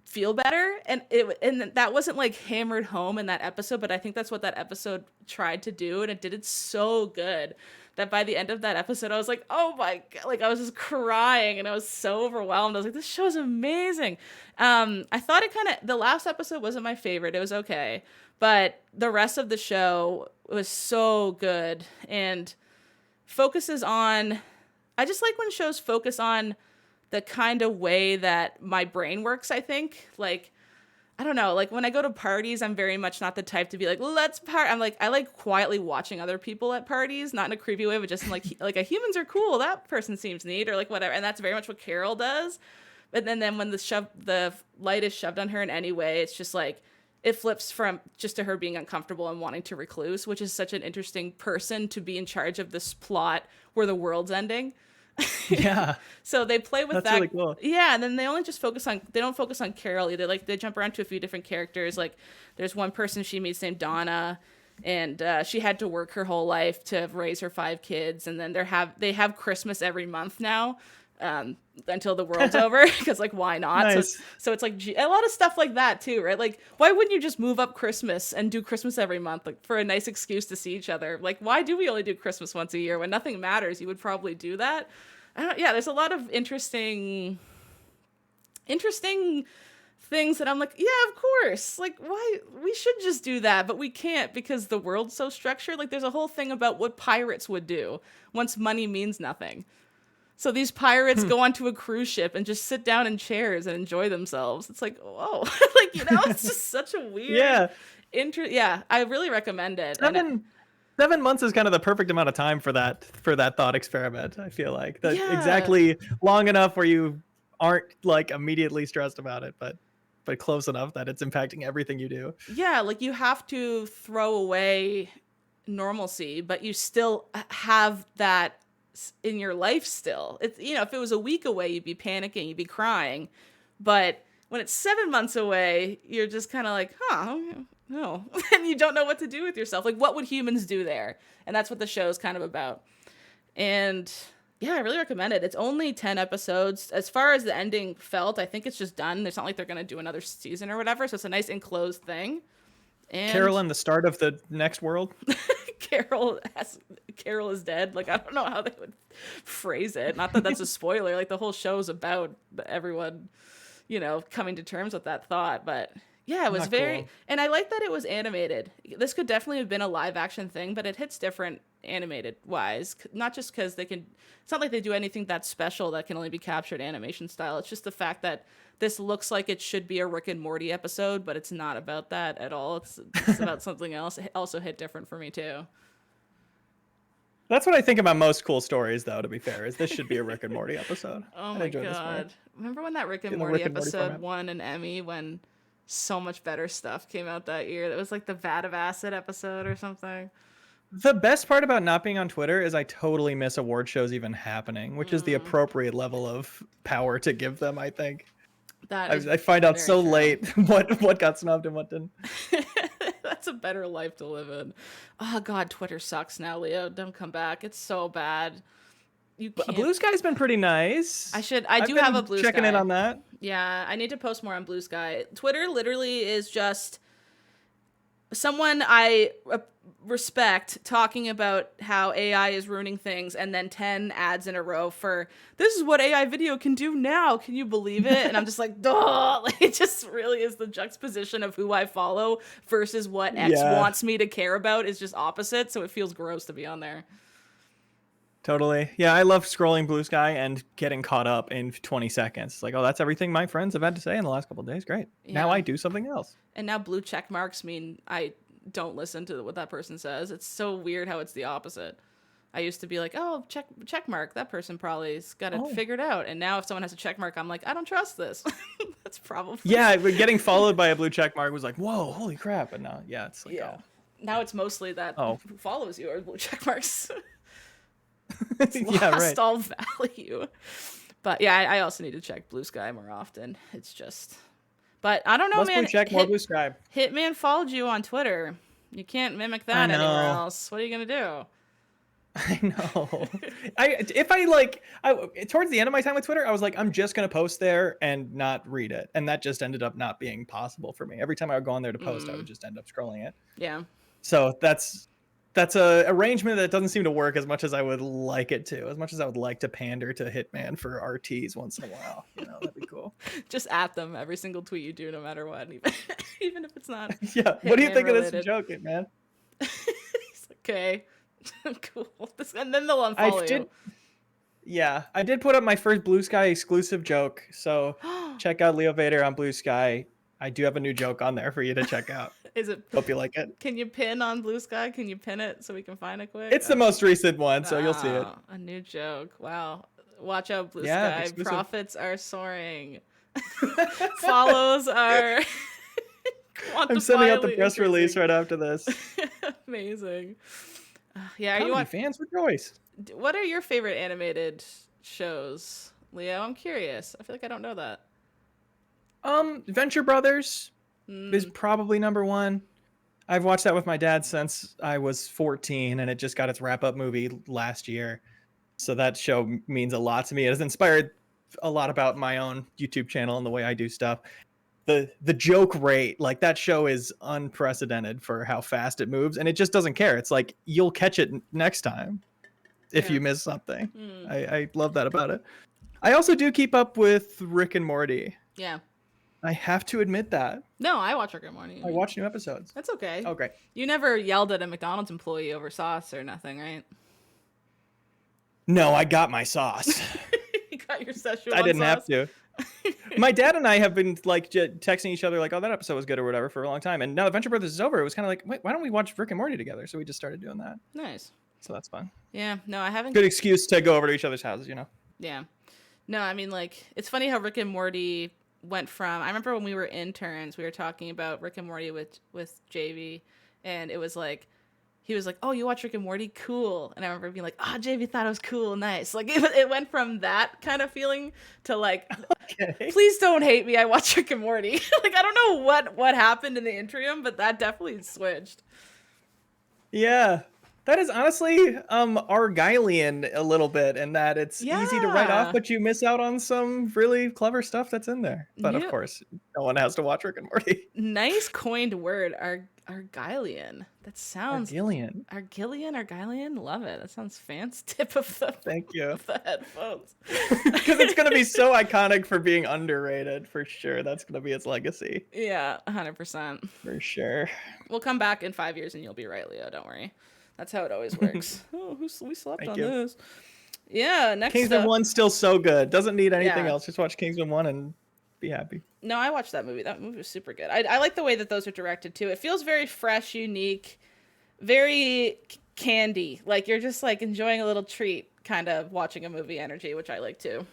A: feel better. And that wasn't like hammered home in that episode, but I think that's what that episode tried to do. And it did it so good that by the end of that episode, I was like, oh my God, like I was just crying and I was so overwhelmed. I was like, this show is amazing. I thought the last episode wasn't my favorite. It was okay. But the rest of the show was so good and focuses on, I just like when shows focus on the kind of way that my brain works, I think. Like, I don't know, like when I go to parties, I'm very much not the type to be like, let's party. I'm like, I like quietly watching other people at parties, not in a creepy way, but just in like a humans are cool. That person seems neat or like whatever. And that's very much what Carol does. But then when the light is shoved on her in any way, it's just like, it flips from just to her being uncomfortable and wanting to recluse, which is such an interesting person to be in charge of this plot where the world's ending.
B: Yeah.
A: So they play with
B: That's
A: that.
B: really cool.
A: Yeah, and then they don't focus on Carol either. Like they jump around to a few different characters. Like there's one person she meets named Donna, and she had to work her whole life to raise her 5 kids, and then they have Christmas every month now. Until the world's over, because like why not?
B: Nice.
A: So it's like a lot of stuff like that too, right? Like why wouldn't you just move up Christmas and do Christmas every month, like for a nice excuse to see each other? Like why do we only do Christmas once a year when nothing matters? You would probably do that. Yeah, there's a lot of interesting things that I'm like, yeah, of course. Like why we should just do that, but we can't because the world's so structured. Like there's a whole thing about what pirates would do once money means nothing. So these pirates go onto a cruise ship and just sit down in chairs and enjoy themselves. It's like, whoa, like, it's just such a weird, yeah, I really recommend it.
B: 7 months is kind of the perfect amount of time for that thought experiment. I feel like exactly long enough where you aren't like immediately stressed about it, but close enough that it's impacting everything you do.
A: Yeah, like you have to throw away normalcy, but you still have that in your life still. It's if it was a week away, you'd be panicking, you'd be crying, but when it's 7 months away, you're just kind of like, no, and you don't know what to do with yourself. Like, what would humans do there? And that's what the show is kind of about. And yeah, I really recommend it. It's only 10 episodes. As far as the ending felt, I think it's just done. It's not like they're gonna do another season or whatever, so it's a nice enclosed thing. And
B: Carol and the start of the next world.
A: Carol is dead. Like, I don't know how they would phrase it. Not that that's a spoiler. Like, the whole show's about everyone, coming to terms with that thought. But yeah, it was
B: Not
A: very,
B: cool.
A: and I like that it was animated. This could definitely have been a live action thing, but it hits different animated wise. Not just because it's not like they do anything that's special that can only be captured animation style. It's just the fact that this looks like it should be a Rick and Morty episode, but it's not about that at all. It's about something else. It also hit different for me too.
B: That's what I think about most cool stories, though, to be fair, is this should be a Rick and Morty episode.
A: Oh my God. Remember when that Rick and Morty episode won an Emmy when so much better stuff came out that year? That was like the Vat of Acid episode or something.
B: The best part about not being on Twitter is I totally miss award shows even happening, which is the appropriate level of power to give them, I think. I find out so late what got snubbed and what didn't.
A: That's a better life to live in. Oh God, Twitter sucks now, Leo. Don't come back. It's so bad. You can't.
B: Blue Sky's been pretty nice.
A: I do have a Blue Sky.
B: Checking in on that.
A: Yeah, I need to post more on Blue Sky. Twitter literally is just someone I respect talking about how AI is ruining things, and then 10 ads in a row for this is what AI video can do now. Can you believe it? And I'm just like, duh. Like, it just really is the juxtaposition of who I follow versus what X wants me to care about is just opposite. So it feels gross to be on there.
B: Totally. Yeah, I love scrolling Blue Sky and getting caught up in 20 seconds. It's like, oh, that's everything my friends have had to say in the last couple of days. Great. Yeah. Now I do something else.
A: And now blue check marks mean I don't listen to what that person says. It's so weird how it's the opposite. I used to be like, oh, check mark. That person probably's got it figured out. And now if someone has a check mark, I'm like, I don't trust this. That's probably.
B: Yeah, getting followed by a blue check mark was like, whoa, holy crap. And now, yeah, it's like, oh.
A: Now it's mostly that who follows you are blue check marks.
B: Yeah,
A: lost all value. But yeah, I also need to check Blue Sky more often. It's just, but I don't know,
B: Less
A: man.
B: Blue check, more Blue Sky.
A: Hitman followed you on Twitter. You can't mimic that anywhere else. What are you gonna do?
B: I know. Towards the end of my time with Twitter, I was like, I'm just gonna post there and not read it, and that just ended up not being possible for me. Every time I would go on there to post, I would just end up scrolling it.
A: Yeah.
B: So that's a arrangement that doesn't seem to work as much as I would like it to. As much as I would like to pander to Hitman for RTs once in a while, that'd be cool.
A: Just at them every single tweet you do, no matter what, even if it's not.
B: Yeah. What do you think related. Of this joke, Hitman?
A: Okay. Cool. And then they'll unfollow you.
B: Yeah, I did put up my first Blue Sky exclusive joke, so check out Leo Vader on Blue Sky. I do have a new joke on there for you to check out.
A: Is it?
B: Hope you like it.
A: Can you pin on Blue Sky? Can you pin it so we can find it quick?
B: It's the most recent one, so you'll see it.
A: A new joke. Wow. Watch out, Blue
B: Yeah,
A: Sky.
B: exclusive.
A: Profits are soaring. Follows are
B: I'm sending out the
A: quantifiably
B: press release
A: increasing.
B: right after this.
A: Amazing. Yeah, are
B: Comedy fans rejoice.
A: what are your favorite animated shows, Leo? I'm curious. I feel like I don't know that.
B: Venture Brothers is probably number one. I've watched that with my dad since I was 14, and it just got its wrap-up movie last year. So that show means a lot to me. It has inspired a lot about my own YouTube channel and the way I do stuff. The joke rate, like that show is unprecedented for how fast it moves, and it just doesn't care. It's like you'll catch it next time if you miss something. I love that about it. I also do keep up with Rick and Morty.
A: Yeah.
B: I have to admit that.
A: No, I watch Rick and Morty.
B: I watch new episodes.
A: That's okay.
B: Oh, great.
A: You never yelled at a McDonald's employee over sauce or nothing, right?
B: No, I got my sauce.
A: You got your Szechuan
B: I didn't have
A: sauce?
B: to. My dad and I have been like texting each other like, "Oh, that episode was good" or whatever for a long time. And now that Venture Brothers is over, it was kind of like, wait, why don't we watch Rick and Morty together? So we just started doing that.
A: Nice.
B: So that's fun.
A: Yeah. No, I haven't.
B: Good excuse to go over to each other's houses, you know.
A: Yeah. No, I mean, like, it's funny how Rick and Morty went from. I remember when we were interns, we were talking about Rick and Morty with JV, and it was like, he was like, "Oh, you watch Rick and Morty? Cool." And I remember being like, "Oh, JV thought it was cool, nice." Like, it went from that kind of feeling to like,
B: Okay.
A: please don't hate me. I watch Rick and Morty. Like, I don't know what happened in the interim, but that definitely switched.
B: Yeah. That is honestly Argyllean a little bit in that it's easy to write off, but you miss out on some really clever stuff that's in there. But of course, no one has to watch Rick and Morty.
A: Nice coined word, Argyllean. That sounds Argyllean. Love it. That sounds fancy. Tip of the
B: Thank you.
A: of the headphones.
B: Because it's gonna be so iconic for being underrated for sure. That's gonna be its legacy.
A: Yeah, 100%.
B: For sure.
A: We'll come back in 5 years and you'll be right, Leo. Don't worry. That's how it always works. We slept
B: Thank
A: on
B: you.
A: this. Yeah, next
B: Kingsman
A: up.
B: 1's still so good. Doesn't need anything
A: Yeah.
B: else. Just watch Kingsman 1 and be happy.
A: No, I watched that movie. That movie was super good. I like the way that those are directed too. It feels very fresh, unique, very candy. Like you're just like enjoying a little treat, kind of watching a movie energy, which I like too.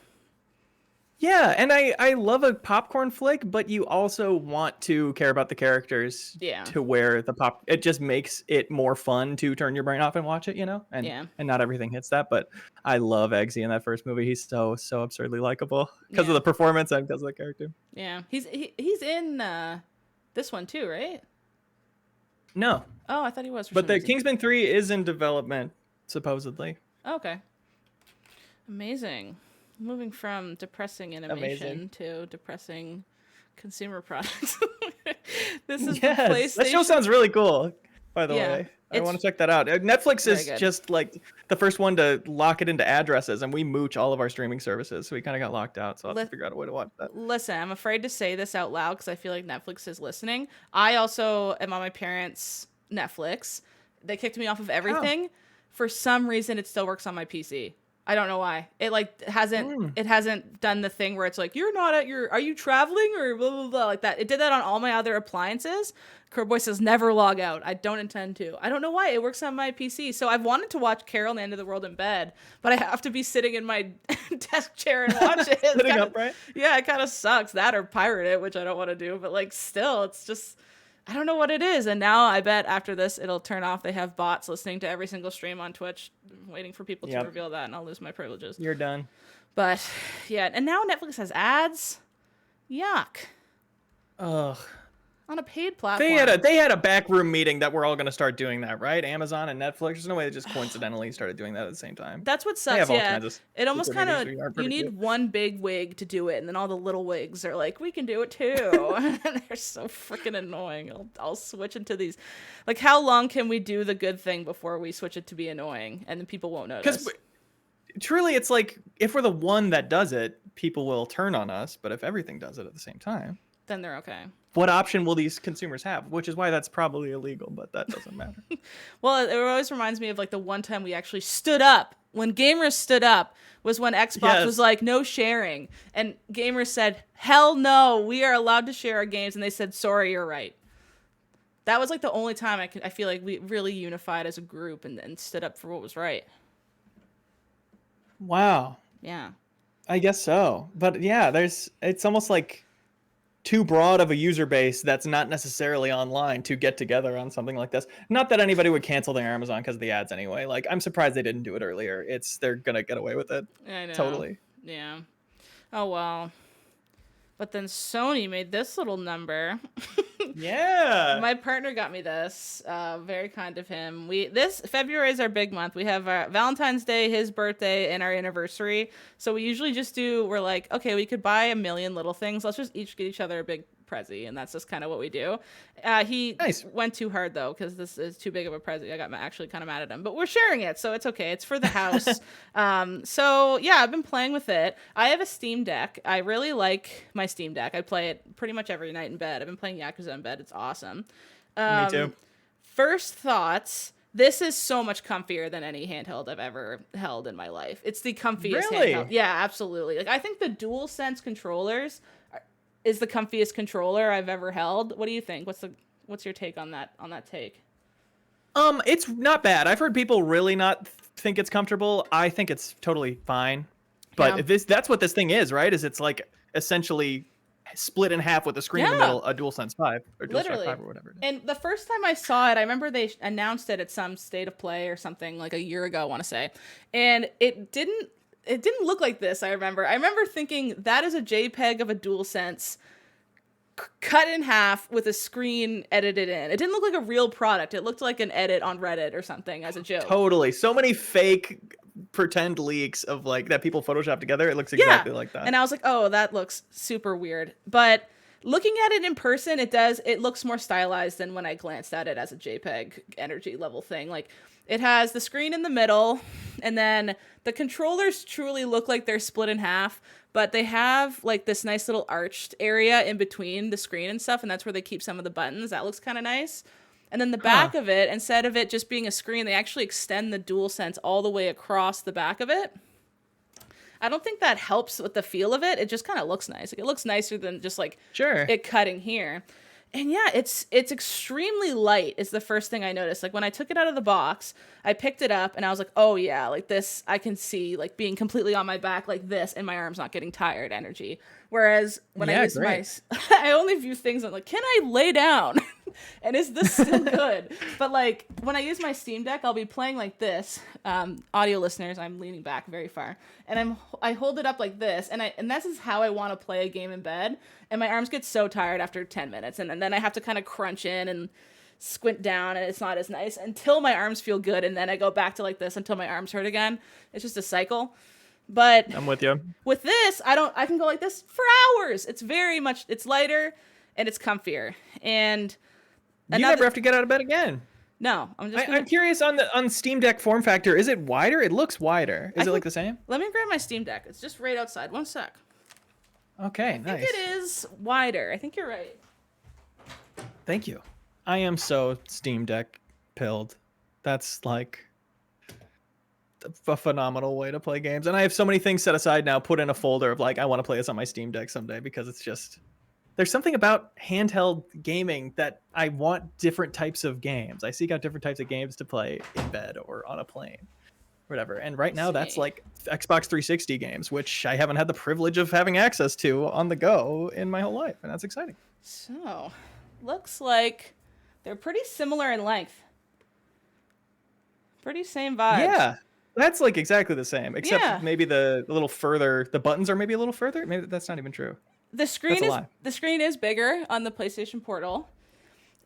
B: Yeah, and I love a popcorn flick, but you also want to care about the characters to where it just makes it more fun to turn your brain off and watch it, you know? And not everything hits that, but I love Eggsy in that first movie. He's so absurdly likable because of the performance and because of the character.
A: Yeah. He's in this one too, right?
B: No.
A: Oh, I thought he was.
B: But the Kingsman 3 is in development, supposedly.
A: Okay. Amazing. Moving from depressing animation to depressing consumer products. This is the PlayStation.
B: That show sounds really cool, by the way. I want to check that out. Netflix is just like the first one to lock it into addresses, and we mooch all of our streaming services, so we kind of got locked out. So I'll have to figure out a way to watch that.
A: Listen, I'm afraid to say this out loud because I feel like Netflix is listening. I also am on my parents' Netflix. They kicked me off of everything. For some reason, it still works on my PC. I don't know why. It like hasn't done the thing where it's like, you're not at are you traveling or blah, blah, blah, like that. It did that on all my other appliances. Kerboy says never log out. I don't intend to. I don't know why. It works on my PC. So I've wanted to watch Carol and the End of the World in bed, but I have to be sitting in my desk chair and watch it.
B: Sitting upright?
A: Yeah, it kind of sucks. That or pirate it, which I don't want to do. But like still, it's just... I don't know what it is. And now I bet after this, it'll turn off. They have bots listening to every single stream on Twitch, waiting for people to reveal that, and I'll lose my privileges.
B: You're done.
A: But, yeah. And now Netflix has ads. Yuck.
B: Ugh.
A: On a paid platform.
B: They had a backroom meeting that we're all going to start doing that, right? Amazon and Netflix. There's no way they just coincidentally started doing that at the same time.
A: That's what sucks, It almost kind of, you need one big wig to do it, and then all the little wigs are like, we can do it too. And they're so freaking annoying. I'll switch into these. Like, how long can we do the good thing before we switch it to be annoying, and then people won't notice?
B: Because truly, it's like, if we're the one that does it, people will turn on us, but if everything does it at the same time...
A: Then they're okay.
B: What option will these consumers have? Which is why that's probably illegal, but that doesn't matter.
A: Well, it always reminds me of like the one time we actually stood up. When gamers stood up was when Xbox was like, no sharing. And gamers said, hell no, we are allowed to share our games. And they said, sorry, you're right. That was like the only time I feel like we really unified as a group and stood up for what was right.
B: Wow.
A: Yeah.
B: I guess so. But yeah, it's almost like too broad of a user base that's not necessarily online to get together on something like this. Not that anybody would cancel their Amazon because of the ads anyway. Like, I'm surprised they didn't do it earlier. They're gonna get away with it.
A: I know.
B: Totally.
A: Yeah. Oh well. But then Sony made this little number.
B: Yeah.
A: My partner got me this. Very kind of him. This February is our big month. We have Valentine's Day, his birthday, and our anniversary. So we usually just we're like, okay, we could buy a million little things. Let's just each get each other a big Prezi, and that's just kind of what we do. He went too hard though, because this is too big of a Prezi. I got actually kind of mad at him, but we're sharing it, so it's okay. It's for the house. So yeah, I've been playing with it. I have a Steam Deck. I really like my Steam Deck. I play it pretty much every night in bed. I've been playing Yakuza in bed. It's awesome.
B: Me too.
A: First thoughts. This is so much comfier than any handheld I've ever held in my life. It's the comfiest handheld. Yeah, absolutely. Like, I think the DualSense controllers is the comfiest controller I've ever held. What do you think? What's your take on that take?
B: It's not bad. I've heard people really not think it's comfortable. I think it's totally fine. But that's what this thing is, right? It's like essentially split in half with a screen in the middle, a DualSense 5 or DualShock 5 or whatever it is.
A: And the first time I saw it, I remember they announced it at some state of play or something like a year ago, I want to say. And it didn't look like this, I remember. I remember thinking that is a JPEG of a DualSense cut in half with a screen edited in. It didn't look like a real product. It looked like an edit on Reddit or something as a joke.
B: Totally. So many fake pretend leaks of like that people Photoshop together. It looks exactly like that.
A: And I was like, oh, that looks super weird. But looking at it in person, it looks more stylized than when I glanced at it as a JPEG energy level thing. Like, it has the screen in the middle, and then the controllers truly look like they're split in half, but they have like this nice little arched area in between the screen and stuff, and that's where they keep some of the buttons. That looks kind of nice. And then the back of it, instead of it just being a screen, they actually extend the DualSense all the way across the back of it. I don't think that helps with the feel of it. It just kind of looks nice. Like, it looks nicer than just like it cutting here. And yeah, it's extremely light is the first thing I noticed. Like, when I took it out of the box, I picked it up and I was like, oh yeah, like this, I can see like being completely on my back like this and my arms not getting tired energy. Whereas when I use I only view things, I'm like, can I lay down? And is this still good? But like, when I use my Steam Deck, I'll be playing like this. Audio listeners, I'm leaning back very far, and I hold it up like this, and this is how I want to play a game in bed. And my arms get so tired after 10 minutes, and then I have to kind of crunch in and squint down, and it's not as nice until my arms feel good, and then I go back to like this until my arms hurt again. It's just a cycle. But
B: I'm with you.
A: With this, I can go like this for hours. It's it's lighter and it's comfier. And
B: you never have to get out of bed again.
A: No,
B: I'm curious on Steam Deck form factor. Is it wider? It looks wider. Is it like the same?
A: Let me grab my Steam Deck. It's just right outside. One sec.
B: Okay, nice.
A: I think it is wider. I think you're right.
B: Thank you. I am so Steam Deck pilled. That's like a phenomenal way to play games. And I have so many things set aside now, put in a folder of like, I want to play this on my Steam Deck someday, because it's just, there's something about handheld gaming that I want different types of games. I seek out different types of games to play in bed or on a plane, whatever. And right now that's like Xbox 360 games, which I haven't had the privilege of having access to on the go in my whole life. And that's exciting.
A: So looks like they're pretty similar in length. Pretty same vibe.
B: Yeah. That's like exactly the same, except maybe the little further, the buttons are maybe a little further. Maybe that's not even true.
A: The screen is bigger on the PlayStation Portal.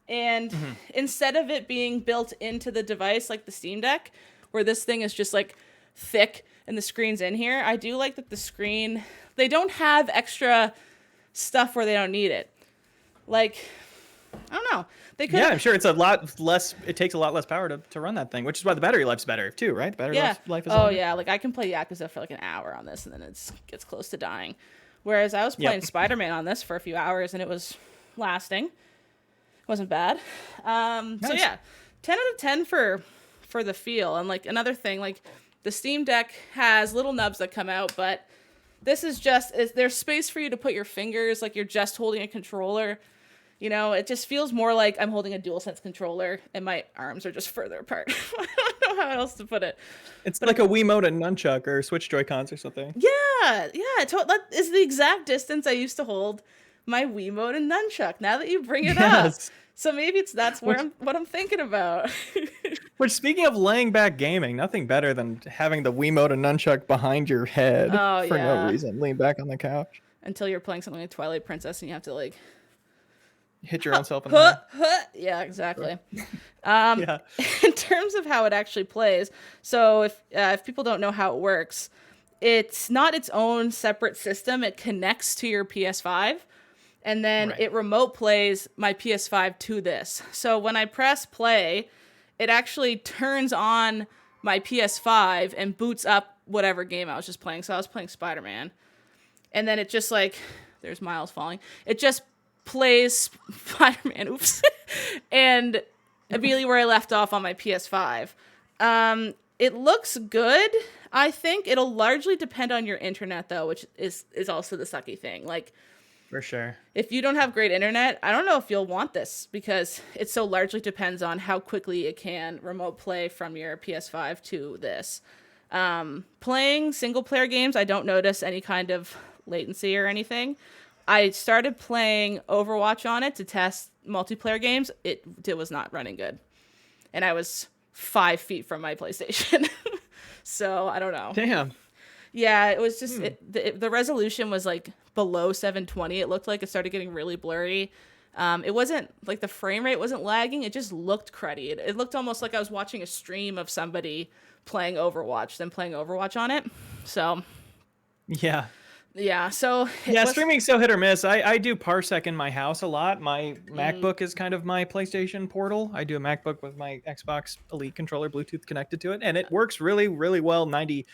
A: And instead of it being built into the device like the Steam Deck, where this thing is just like thick and the screen's in here, I do like that the screen, they don't have extra stuff where they don't need it. Like, I don't know.
B: Yeah, I'm sure it's a lot less. It takes a lot less power to run that thing, which is why the battery life's better too, right? The battery life is.
A: Oh yeah, like I can play Yakuza for like an hour on this, and then it gets close to dying. Whereas I was playing
B: Yep.
A: Spider-Man on this for a few hours, and it was lasting. It wasn't bad. So
B: Nice.
A: yeah, 10 out of 10 for the feel. And like another thing, like the Steam Deck has little nubs that come out, but this is there's space for you to put your fingers, like you're just holding a controller. You know, it just feels more like I'm holding a DualSense controller and my arms are just further apart. I don't know how else to put it.
B: It's
A: But
B: like a Wiimote and nunchuck or Switch Joy-Cons or something.
A: yeah, that is the exact distance I used to hold my Wiimote and nunchuck. Now that you bring it up,
B: Yes.
A: so maybe that's
B: Which,
A: what I'm thinking about.
B: which, speaking of laying back gaming, nothing better than having the Wiimote and nunchuck behind your head
A: Oh
B: for no
A: yeah,
B: reason. Lean back on the couch,
A: until you're playing something like Twilight Princess and you have to like,
B: hit your own self in the head.
A: yeah, exactly.
B: Yeah.
A: In terms of how it actually plays, so if people don't know how it works, it's not its own separate system. It connects to your PS5, and then
B: Right.
A: it remote plays my PS5 to this. So when I press play, it actually turns on my PS5 and boots up whatever game I was just playing. So I was playing Spider-Man, and then it just like, there's Miles falling. It just plays Spider-Man, oops, and immediately where I left off on my PS5. It looks good. I think it'll largely depend on your internet though, which is also the sucky thing. Like,
B: For sure.
A: if you don't have great internet, I don't know if you'll want this because it so largely depends on how quickly it can remote play from your PS5 to this. Playing single player games, I don't notice any kind of latency or anything. I started playing Overwatch on it to test multiplayer games. It was not running good. And I was 5 feet from my PlayStation. So I don't know.
B: Damn.
A: Yeah, it was just the resolution was like below 720. It looked like it started getting really blurry. It wasn't like the frame rate wasn't lagging. It just looked cruddy. It looked almost like I was watching a stream of somebody playing Overwatch, then playing Overwatch on it. So
B: Yeah.
A: yeah, so
B: Streaming's so hit or miss. I do Parsec in my house a lot. My MacBook is kind of my PlayStation portal. I do a MacBook with my Xbox Elite controller Bluetooth connected to it, and it works really, really well 95%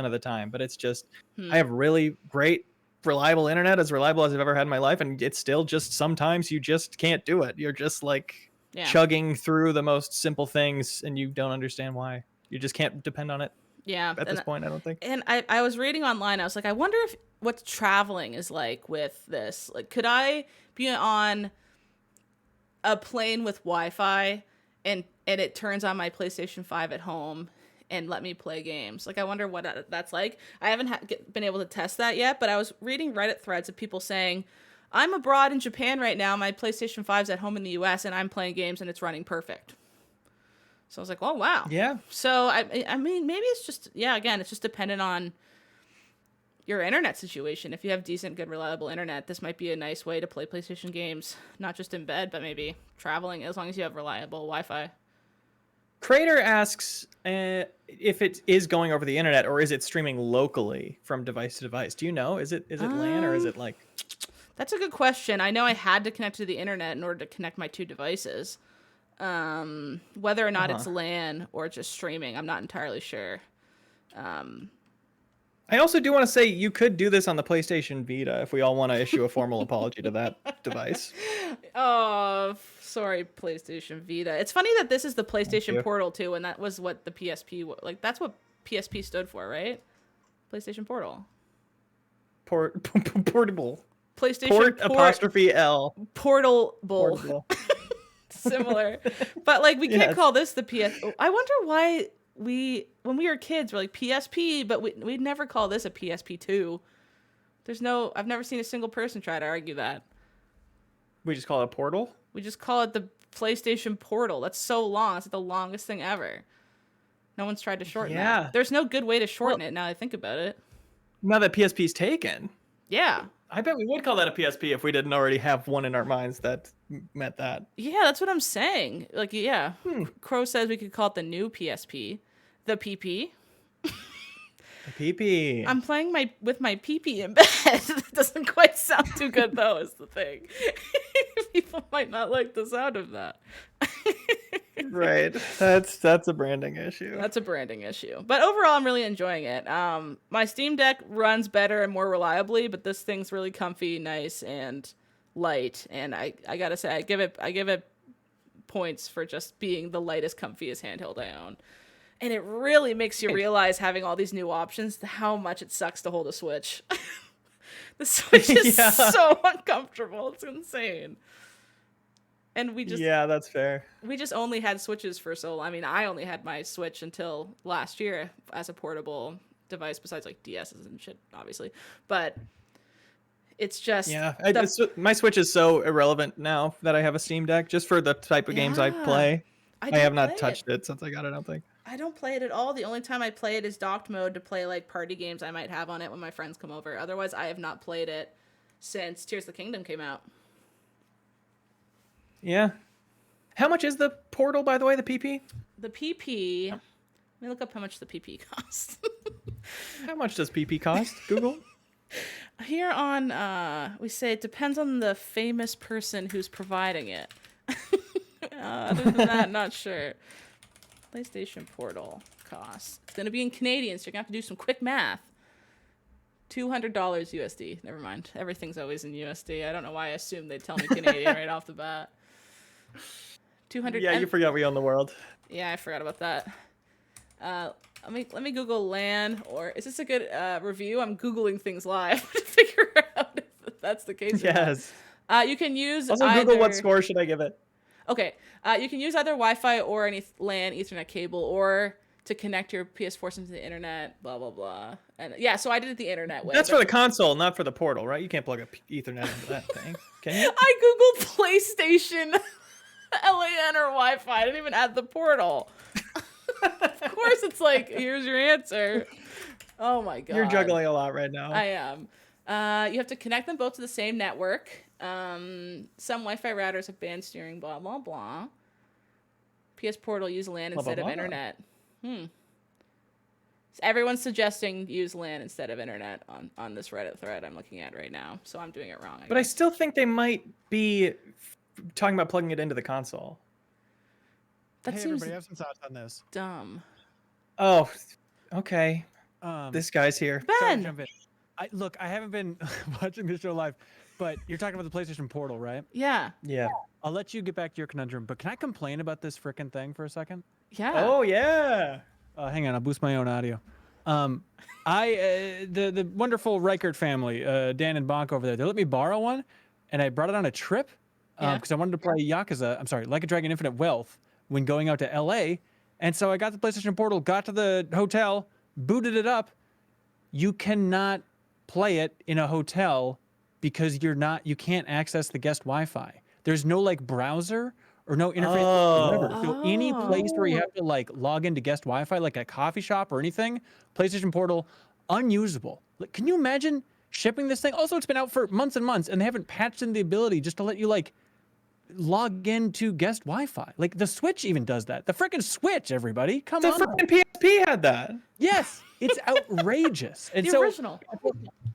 B: of the time. But it's just, I have really great, reliable internet, as reliable as I've ever had in my life, and it's still just sometimes you just can't do it. You're just like chugging through the most simple things, and you don't understand why. You just can't depend on it.
A: Yeah.
B: At this point, I don't think.
A: And I was reading online, I was like, I wonder if what traveling is like with this. Like, could I be on a plane with Wi-Fi and it turns on my PlayStation 5 at home and let me play games? Like, I wonder what that's like. I haven't been able to test that yet, but I was reading Reddit threads of people saying, I'm abroad in Japan right now. My PlayStation 5's at home in the US and I'm playing games and it's running perfect. So I was like, oh, wow.
B: Yeah.
A: So, I mean, maybe it's just, again, it's just dependent on your internet situation. If you have decent, good, reliable internet, this might be a nice way to play PlayStation games, not just in bed, but maybe traveling, as long as you have reliable Wi-Fi.
B: Crater asks if it is going over the internet or is it streaming locally from device to device. Do you know? Is it LAN or is it like...
A: That's a good question. I know I had to connect to the internet in order to connect my two devices. Whether or not it's LAN or just streaming, I'm not entirely sure.
B: I also do want to say you could do this on the PlayStation Vita if we all want to issue a formal apology to that device.
A: Oh, sorry, PlayStation Vita. It's funny that this is the PlayStation Portal too, and that was what the PSP like. That's what PSP stood for, right? PlayStation Portal.
B: Portable.
A: PlayStation
B: apostrophe L.
A: Portable. Similar, but like we can't call this the PS. I wonder why when we were kids, we're like PSP, but we'd never call this a PSP2. I've never seen a single person try to argue that.
B: We just call it a portal?
A: We just call it the PlayStation Portal. That's so long. It's like the longest thing ever. No one's tried to shorten that. There's no good way to shorten it now that I think about it.
B: Now that PSP's taken.
A: Yeah.
B: I bet we would call that a PSP if we didn't already have one in our minds that meant that.
A: Yeah, that's what I'm saying. Like, yeah. Crow says we could call it the new PSP. The PP.
B: The PP.
A: I'm playing with my PP in bed. That doesn't quite sound too good, though, is the thing. People might not like the sound of that.
B: Right. That's a branding issue.
A: That's a branding issue. But overall, I'm really enjoying it. My Steam Deck runs better and more reliably, but this thing's really comfy, nice, and light. And I gotta say, I give it points for just being the lightest, comfiest handheld I own. And it really makes you realize, having all these new options, how much it sucks to hold a Switch. The Switch is so uncomfortable. It's insane. And
B: that's fair.
A: We just only had Switches for so long. I mean, I only had my Switch until last year as a portable device, besides like DSs and shit, obviously. But it's just
B: my Switch is so irrelevant now that I have a Steam Deck, just for the type of games I play. I have not touched it since I got it, I don't think.
A: I don't play it at all. The only time I play it is docked mode to play like party games I might have on it when my friends come over. Otherwise, I have not played it since Tears of the Kingdom came out.
B: Yeah. How much is the Portal, by the way, the PP?
A: The PP... Let me look up how much the PP costs.
B: How much does PP cost? Google?
A: Here on, we say it depends on the famous person who's providing it. Other than that, not sure. PlayStation Portal costs. It's going to be in Canadian, so you're going to have to do some quick math. $200 USD. Never mind. Everything's always in USD. I don't know why I assumed they'd tell me Canadian right off the bat. 200.
B: Yeah, you forgot we own the world.
A: Yeah, I forgot about that. Let me Google LAN, or is this a good review? I'm Googling things live to figure out if that's the case.
B: Yes.
A: You can use
B: also Google what score should I give it.
A: Okay. You can use either Wi-Fi or any LAN Ethernet cable, or to connect your PS4 into the internet, blah, blah, blah. And yeah, so I did it the internet way.
B: That's for the console, not for the Portal, right? You can't plug a Ethernet into that thing, can you?
A: I Googled PlayStation LAN or Wi-Fi. I didn't even add the Portal. Of course it's like, here's your answer. Oh my god.
B: You're juggling a lot right now.
A: I am. You have to connect them both to the same network. Some Wi-Fi routers have band steering, blah, blah, blah. PS Portal use LAN instead of internet. So everyone's suggesting use LAN instead of internet on this Reddit thread I'm looking at right now. So I'm doing it wrong.
B: But I still think they might be talking about plugging it into the console.
C: That hey, everybody, I have some thoughts on this.
A: Dumb.
B: Oh, okay. This guy's here.
A: Ben!
C: Look, I haven't been watching this show live, but you're talking about the PlayStation Portal, right?
A: Yeah.
B: Yeah.
C: I'll let you get back to your conundrum, but can I complain about this frickin' thing for a second?
A: Yeah.
B: Oh, yeah.
C: Hang on, I'll boost my own audio. The wonderful Reichert family, Dan and Bonk over there, they let me borrow one, and I brought it on a trip because I wanted to play Like a Dragon Infinite Wealth when going out to LA. And so I got the PlayStation Portal, got to the hotel, booted it up. You cannot play it in a hotel because you can't access the guest Wi-Fi. There's no like browser or no interface. So any place where you have to like log into guest Wi-Fi, like a coffee shop or anything, PlayStation Portal, unusable. Like, can you imagine shipping this thing? Also, it's been out for months and months, and they haven't patched in the ability just to let you like log into guest Wi-Fi. Like the Switch even does that. The freaking Switch, everybody, come on.
B: The freaking PSP had that.
C: Yes, it's outrageous. And
A: the original.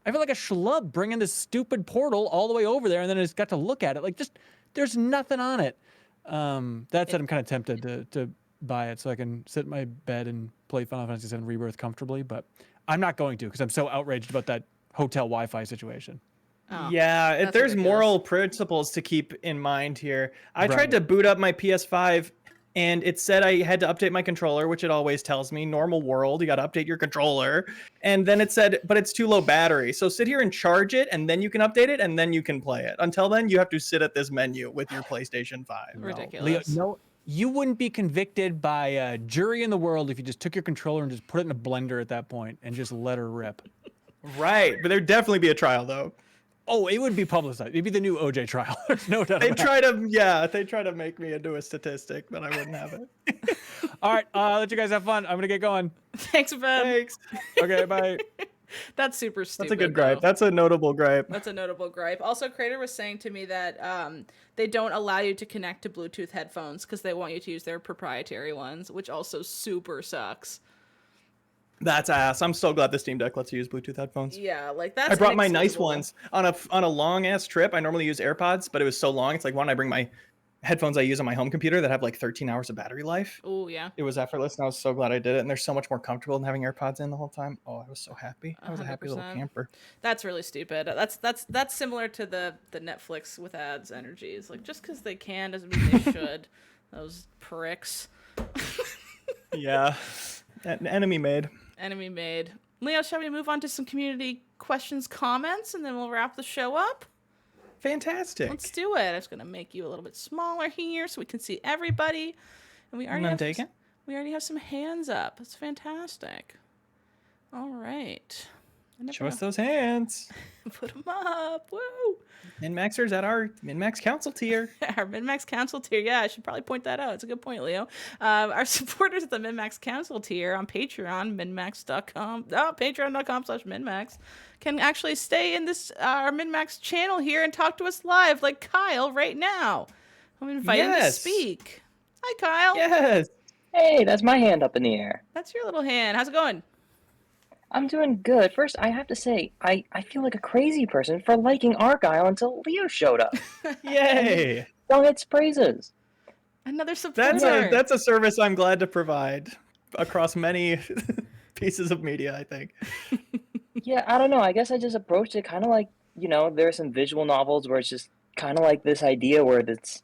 C: I feel like a schlub bringing this stupid Portal all the way over there, and then I just got to look at it. Like, just there's nothing on it. That said, I'm kind of tempted to buy it so I can sit in my bed and play Final Fantasy VII Rebirth comfortably, but I'm not going to because I'm so outraged about that hotel Wi-Fi situation.
B: Oh, yeah, there's ridiculous moral principles to keep in mind here. I tried to boot up my PS5 and it said I had to update my controller, which it always tells me, normal world, you got to update your controller. And then it said, but it's too low battery. So sit here and charge it and then you can update it and then you can play it. Until then, you have to sit at this menu with your PlayStation 5.
A: Ridiculous.
C: Leo, no, you wouldn't be convicted by a jury in the world if you just took your controller and just put it in a blender at that point and just let her rip.
B: Right, but there'd definitely be a trial though.
C: Oh, it would be publicized. It'd be the new OJ trial. There's no doubt. They
B: try to make me into a statistic, but I wouldn't have it.
C: All right, let you guys have fun. I'm gonna get going.
A: Thanks, Ben.
B: Thanks.
C: Okay, bye.
A: That's super stupid.
B: That's a good gripe. That's a notable gripe.
A: That's a notable gripe. Also, Crater was saying to me that they don't allow you to connect to Bluetooth headphones because they want you to use their proprietary ones, which also super sucks.
B: That's ass. I'm so glad the Steam Deck lets you use Bluetooth headphones.
A: Yeah, like that's.
B: I brought my nice ones on a long ass trip. I normally use AirPods, but it was so long. It's like, why don't I bring my headphones I use on my home computer that have like 13 hours of battery life.
A: Oh yeah.
B: It was effortless, and I was so glad I did it. And they're so much more comfortable than having AirPods in the whole time. Oh, I was so happy. I was a happy little
A: 100%.
B: camper.
A: That's really stupid. That's similar to the Netflix with ads energies. Like just because they can doesn't mean they should. Those pricks.
B: Yeah, enemy made.
A: Enemy made. Leo, shall we move on to some community questions, comments, and then we'll wrap the show up?
B: Fantastic.
A: Let's do it. I'm just gonna make you a little bit smaller here so we can see everybody. And we already have some hands up. That's fantastic. All right.
B: Show us those hands.
A: Put them up. Woo!
B: Min-maxers at our Min-max Council tier.
A: Our Min-max Council tier. Yeah, I should probably point that out. It's a good point, Leo. Our supporters at the Min-max Council tier on Patreon, minmax.com. Patreon.com/minmax can actually stay in this our Min-max channel here and talk to us live, like Kyle right now. I'm inviting him to speak. Hi, Kyle.
B: Yes.
D: Hey, that's my hand up in the air.
A: That's your little hand. How's it going?
D: I'm doing good. First, I have to say, I feel like a crazy person for liking Argyle until Leo showed up.
B: Yay.
D: Sung its praises.
A: Another supporter.
B: That's a service I'm glad to provide across many pieces of media, I think.
D: Yeah, I don't know. I guess I just approached it kind of like, there are some visual novels where it's just kind of like this idea where it's,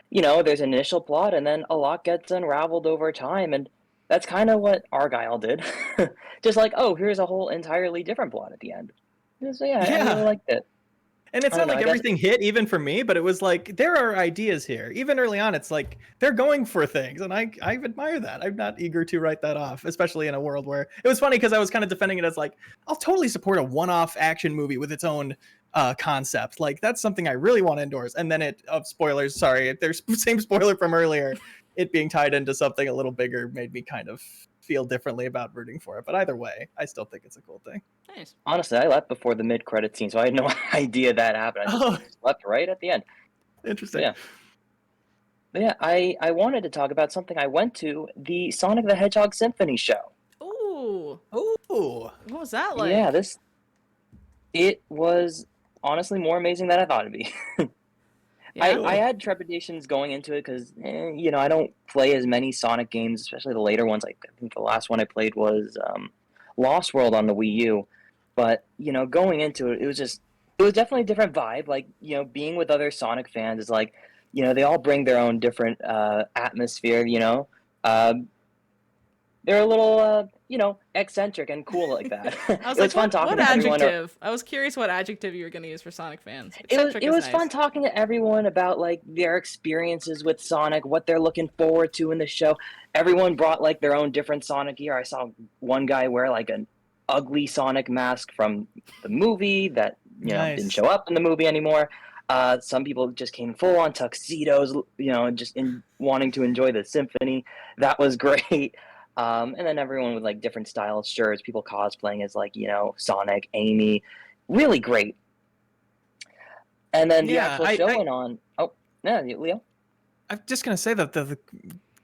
D: there's an initial plot and then a lot gets unraveled over time. And that's kind of what Argyle did. Just like, oh, here's a whole entirely different plot at the end. So yeah, I really liked it.
B: And it's not like everything hit even for me, but it was like, there are ideas here. Even early on, it's like, they're going for things. And I admire that. I'm not eager to write that off, especially in a world where it was funny because I was kind of defending it as like, I'll totally support a one-off action movie with its own concept. Like that's something I really want to endorse. And then spoilers, sorry, there's same spoiler from earlier. It being tied into something a little bigger made me kind of feel differently about rooting for it. But either way, I still think it's a cool thing.
A: Nice.
D: Honestly, I left before the mid-credit scene, so I had no idea that happened. I just left right at the end.
B: Interesting.
D: Yeah. But yeah, I wanted to talk about something I went to, the Sonic the Hedgehog Symphony show.
A: Ooh.
B: Ooh.
A: What was that like?
D: Yeah, it was honestly more amazing than I thought it'd be.
A: Yeah.
D: I had trepidations going into it because, I don't play as many Sonic games, especially the later ones. Like, I think the last one I played was Lost World on the Wii U. But, going into it, it was definitely a different vibe. Like, being with other Sonic fans is like, they all bring their own different atmosphere, they're a little, eccentric and cool like that.
A: I was
D: It
A: like,
D: was fun talking
A: what
D: to everyone.
A: adjective? I was curious what adjective you were going to use for Sonic fans.
D: It
A: Eccentric
D: was
A: is
D: fun
A: nice.
D: talking to everyone about like their experiences with Sonic, what they're looking forward to in the show. Everyone brought like their own different Sonic gear. I saw one guy wear like an ugly Sonic mask from the movie that didn't show up in the movie anymore. Some people just came full on tuxedos, just wanting to enjoy the symphony. That was great. And then everyone with like different style shirts, people cosplaying as like, Sonic, Amy, really great. And then the actual show went on. Oh, yeah, Leo?
B: I'm just going to say that the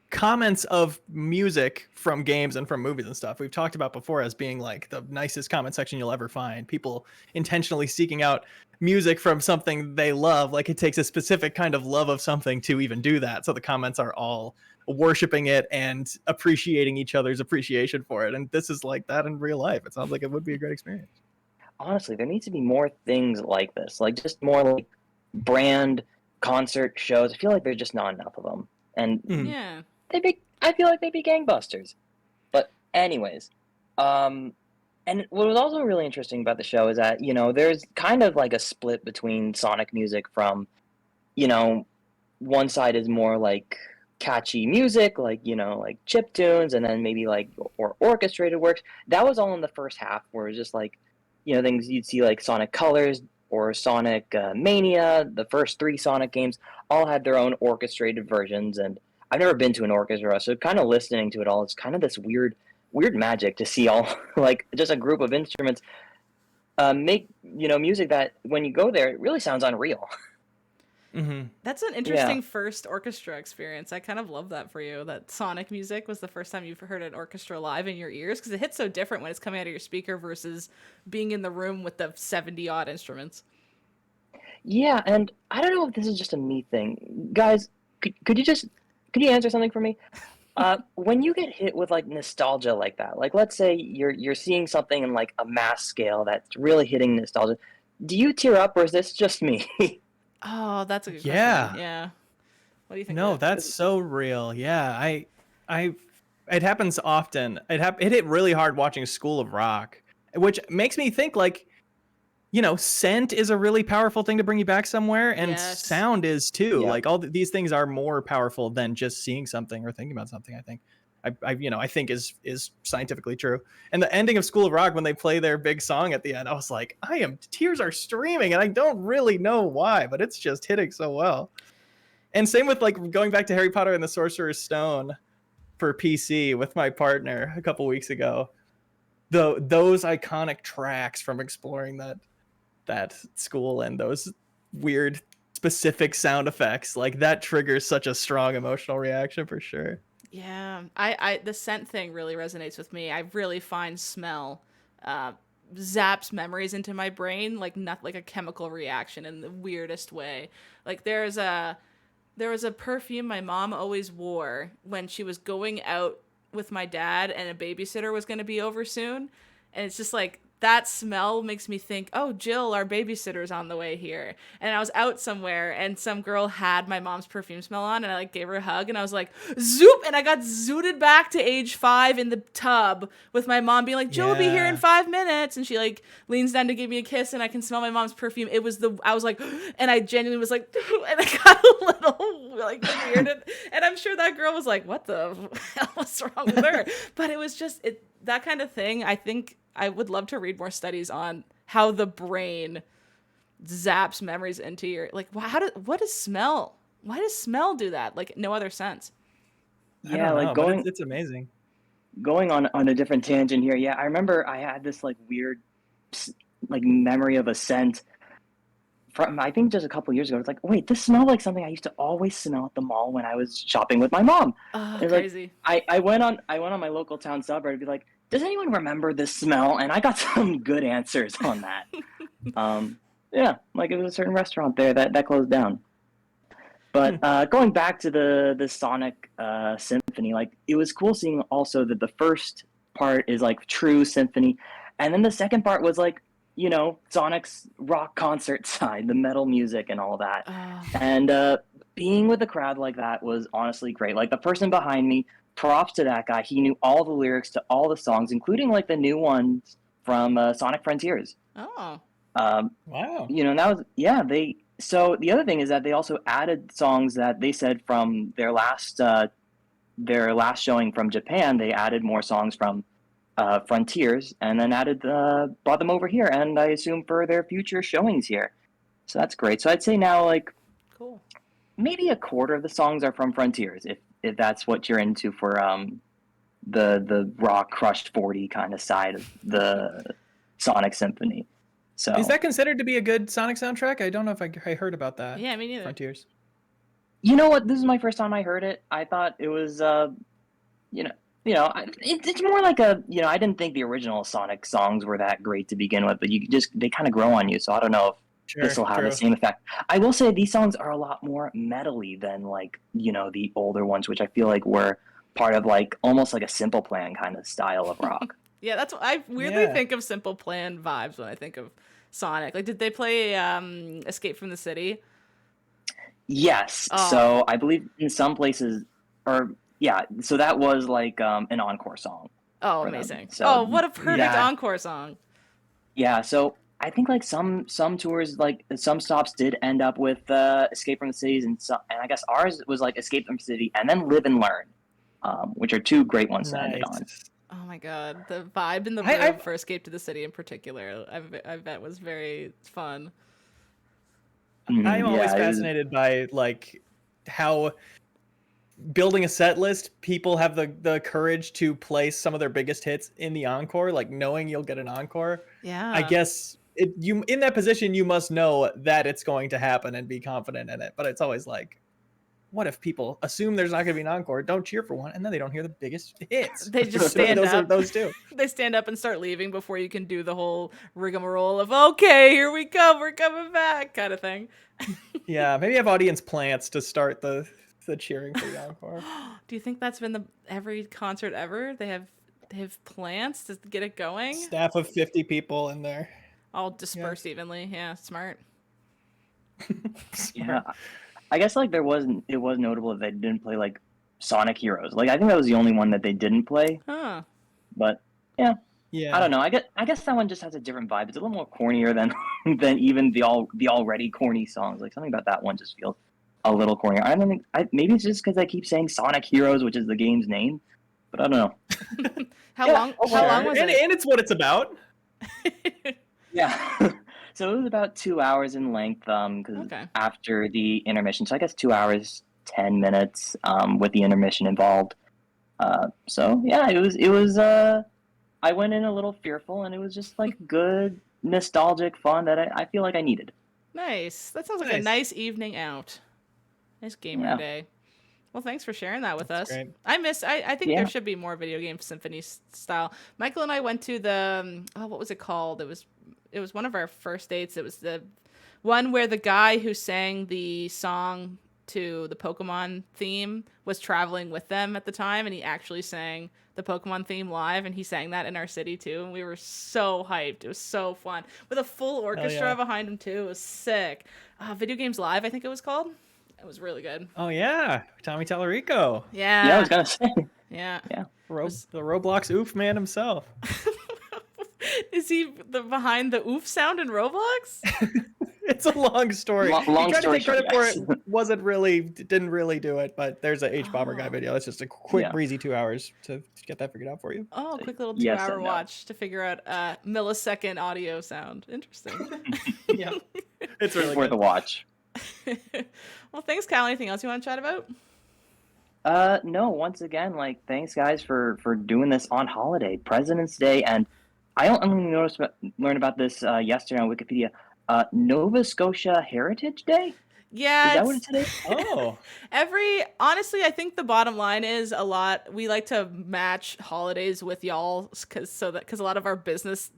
B: comments of music from games and from movies and stuff we've talked about before as being like the nicest comment section you'll ever find. People intentionally seeking out music from something they love. Like it takes a specific kind of love of something to even do that. So the comments are all worshiping it and appreciating each other's appreciation for it. And this is like that in real life. It sounds like it would be a great experience.
D: Honestly, there needs to be more things like this, like just more like brand concert shows. I feel like there's just not enough of them. And
A: Yeah.
D: I feel like they'd be gangbusters. But anyways, and what was also really interesting about the show is that, there's kind of like a split between Sonic music from, one side is more like catchy music, like, like chip tunes, and then maybe like, or orchestrated works. That was all in the first half, where it was just like, things you'd see like Sonic Colors or Sonic Mania, the first 3 Sonic games, all had their own orchestrated versions, and I've never been to an orchestra, so kind of listening to it all, it's kind of this weird magic to see all, like, just a group of instruments make, music that, when you go there, it really sounds unreal.
B: Mm-hmm.
A: That's an interesting first orchestra experience. I kind of love that for you, that Sonic music was the first time you've heard an orchestra live in your ears, because it hits so different when it's coming out of your speaker versus being in the room with the 70-odd instruments.
D: Yeah, and I don't know if this is just a me thing. Guys, could you answer something for me? When you get hit with like nostalgia like that, like let's say you're seeing something in like a mass scale that's really hitting nostalgia, do you tear up or is this just me?
A: Oh, that's a good
B: Yeah.
A: question. Yeah. What do you think,
B: No,
A: Leo?
B: that's so real. Yeah, I, it happens often. It hit really hard watching School of Rock, which makes me think like, scent is a really powerful thing to bring you back somewhere, and
A: Yes.
B: sound is too.
D: Yeah.
B: Like these things are more powerful than just seeing something or thinking about something. I think, I think is scientifically true. And the ending of School of Rock when they play their big song at the end, I was like, tears are streaming, and I don't really know why, but it's just hitting so well. And same with like going back to Harry Potter and the Sorcerer's Stone for PC with my partner a couple weeks ago. Those iconic tracks from exploring that school and those weird specific sound effects, like that triggers such a strong emotional reaction for sure.
A: Yeah, I the scent thing really resonates with me. I really find smell uh, zaps memories into my brain like not like a chemical reaction in the weirdest way. Like there was a perfume my mom always wore when she was going out with my dad and a babysitter was going to be over soon, and it's just like that smell makes me think, oh, Jill, our babysitter's on the way here. And I was out somewhere and some girl had my mom's perfume smell on and I like gave her a hug and I was like, zoop! And I got zooted back to age 5 in the tub with my mom being like, Jill will be here in 5 minutes. And she like leans down to give me a kiss and I can smell my mom's perfume. I was like, and I genuinely was like, and I got a little like weird. And I'm sure that girl was like, what the hell was wrong with her? But it was just that kind of thing. I think I would love to read more studies on how the brain zaps memories into your like. What does smell? Why does smell do that? Like no other sense.
B: I don't know, but it's amazing.
D: Going on a different tangent here. Yeah, I remember I had this like weird like memory of a scent from I think just a couple years ago. It's like, wait, this smelled like something I used to always smell at the mall when I was shopping with my mom.
A: Oh,
D: it's
A: crazy.
D: Like, I went on my local town subreddit to be like, does anyone remember this smell? And I got some good answers on that. Yeah, like it was a certain restaurant there that closed down. But going back to the Sonic symphony, like it was cool seeing also that the first part is like true symphony, and then the second part was like, Sonic's rock concert side, the metal music and all that. And being with a crowd like that was honestly great. Like the person behind me, props to that guy. He knew all the lyrics to all the songs, including like the new ones from Sonic Frontiers.
A: Oh.
B: Wow.
D: And that was So the other thing is that they also added songs that they said from their last showing from Japan. They added more songs from Frontiers, and then brought them over here, and I assume for their future showings here. So that's great. So I'd say now like
A: cool.
D: Maybe a quarter of the songs are from Frontiers, if that's what you're into for the rock crushed 40 kind of side of the Sonic Symphony. So
B: is that considered to be a good Sonic soundtrack? I don't know if I heard about that.
A: Yeah, me neither.
B: Frontiers.
D: You know what? This is my first time I heard it. I thought it was it's more like I didn't think the original Sonic songs were that great to begin with, but they kind of grow on you. So I don't know if this will have the same effect. I will say these songs are a lot more metal-y than like, the older ones, which I feel like were part of like almost like a Simple Plan kind of style of rock.
A: Yeah, that's what I weirdly think of Simple Plan vibes when I think of Sonic. Like, did they play Escape from the City?
D: Yes. Oh. So I believe in some places, so that was like an encore song.
A: Oh, amazing. So, what a perfect encore song.
D: Yeah, so I think like some tours, like some stops did end up with Escape from the Cities, and I guess ours was like Escape from the City and then Live and Learn, which are two great ones to end it on.
A: Oh my god, the vibe in the room for Escape to the City in particular, I bet was very fun.
B: I'm always fascinated by like how building a set list, people have the courage to place some of their biggest hits in the encore, like knowing you'll get an encore.
A: Yeah.
B: I guess you in that position, you must know that it's going to happen and be confident in it. But it's always like, what if people assume there's not going to be an encore, don't cheer for one, and then they don't hear the biggest hits?
A: They just stand up.
B: Those two.
A: They stand up and start leaving before you can do the whole rigmarole of, okay, here we come, we're coming back kind of thing.
B: Yeah, maybe have audience plants to start the the cheering for the encore.
A: Do you think that's been every concert ever? They have plans to get it going?
B: Staff of 50 people in there.
A: All dispersed evenly. Yeah, smart.
D: Yeah, I guess like it was notable that they didn't play like Sonic Heroes. Like I think that was the only one that they didn't play.
A: Huh.
D: But yeah,
B: Yeah.
D: I don't know. I guess that one just has a different vibe. It's a little more cornier than even the already corny songs. Like something about that one just feels a little cornier. I don't think. Maybe it's just because I keep saying Sonic Heroes, which is the game's name. But I don't know.
A: How long was it?
B: And it's what it's about.
D: Yeah. So it was about 2 hours in length. Because after the intermission, so I guess 2 hours 10 minutes. With the intermission involved. So yeah, it was. I went in a little fearful, and it was just like good nostalgic fun that I feel like I needed.
A: Nice. That sounds like a nice evening out. Nice gamer day. Well, thanks for sharing that with us.
B: Great.
A: I think there should be more video game symphony style. Michael and I went to the what was it called? It was one of our first dates. It was the one where the guy who sang the song to the Pokemon theme was traveling with them at the time, and he actually sang the Pokemon theme live, and he sang that in our city too, and we were so hyped. It was so fun with a full orchestra behind him too. It was sick. Video Games Live, I think it was called. It was really good.
B: Oh yeah, Tommy Tallarico.
A: Yeah.
D: Yeah, I was gonna say.
A: Yeah.
D: Yeah.
B: The Roblox oof man himself.
A: Is he behind the oof sound in Roblox?
B: It's a long story.
D: Long
B: he tried
D: story
B: to take credit
D: short,
B: for it. Didn't really do it, but there's a H-Bomber guy video. It's just a quick, breezy 2 hours to get that figured out for you.
A: Oh, quick little
D: Yes
A: 2-hour
D: and no.
A: watch to figure out millisecond audio sound. Interesting.
B: Yeah, it's really
D: worth
B: good.
D: a watch.
A: Well, thanks, Cal. Anything else you want to chat about?
D: No, once again, like, thanks guys for doing this on holiday, President's Day, and I only learned about this yesterday on Wikipedia. Nova Scotia Heritage Day?
A: Yeah.
D: Is that what it is?
B: Oh,
A: Honestly, I think the bottom line is we like to match holidays with y'all because a lot of our business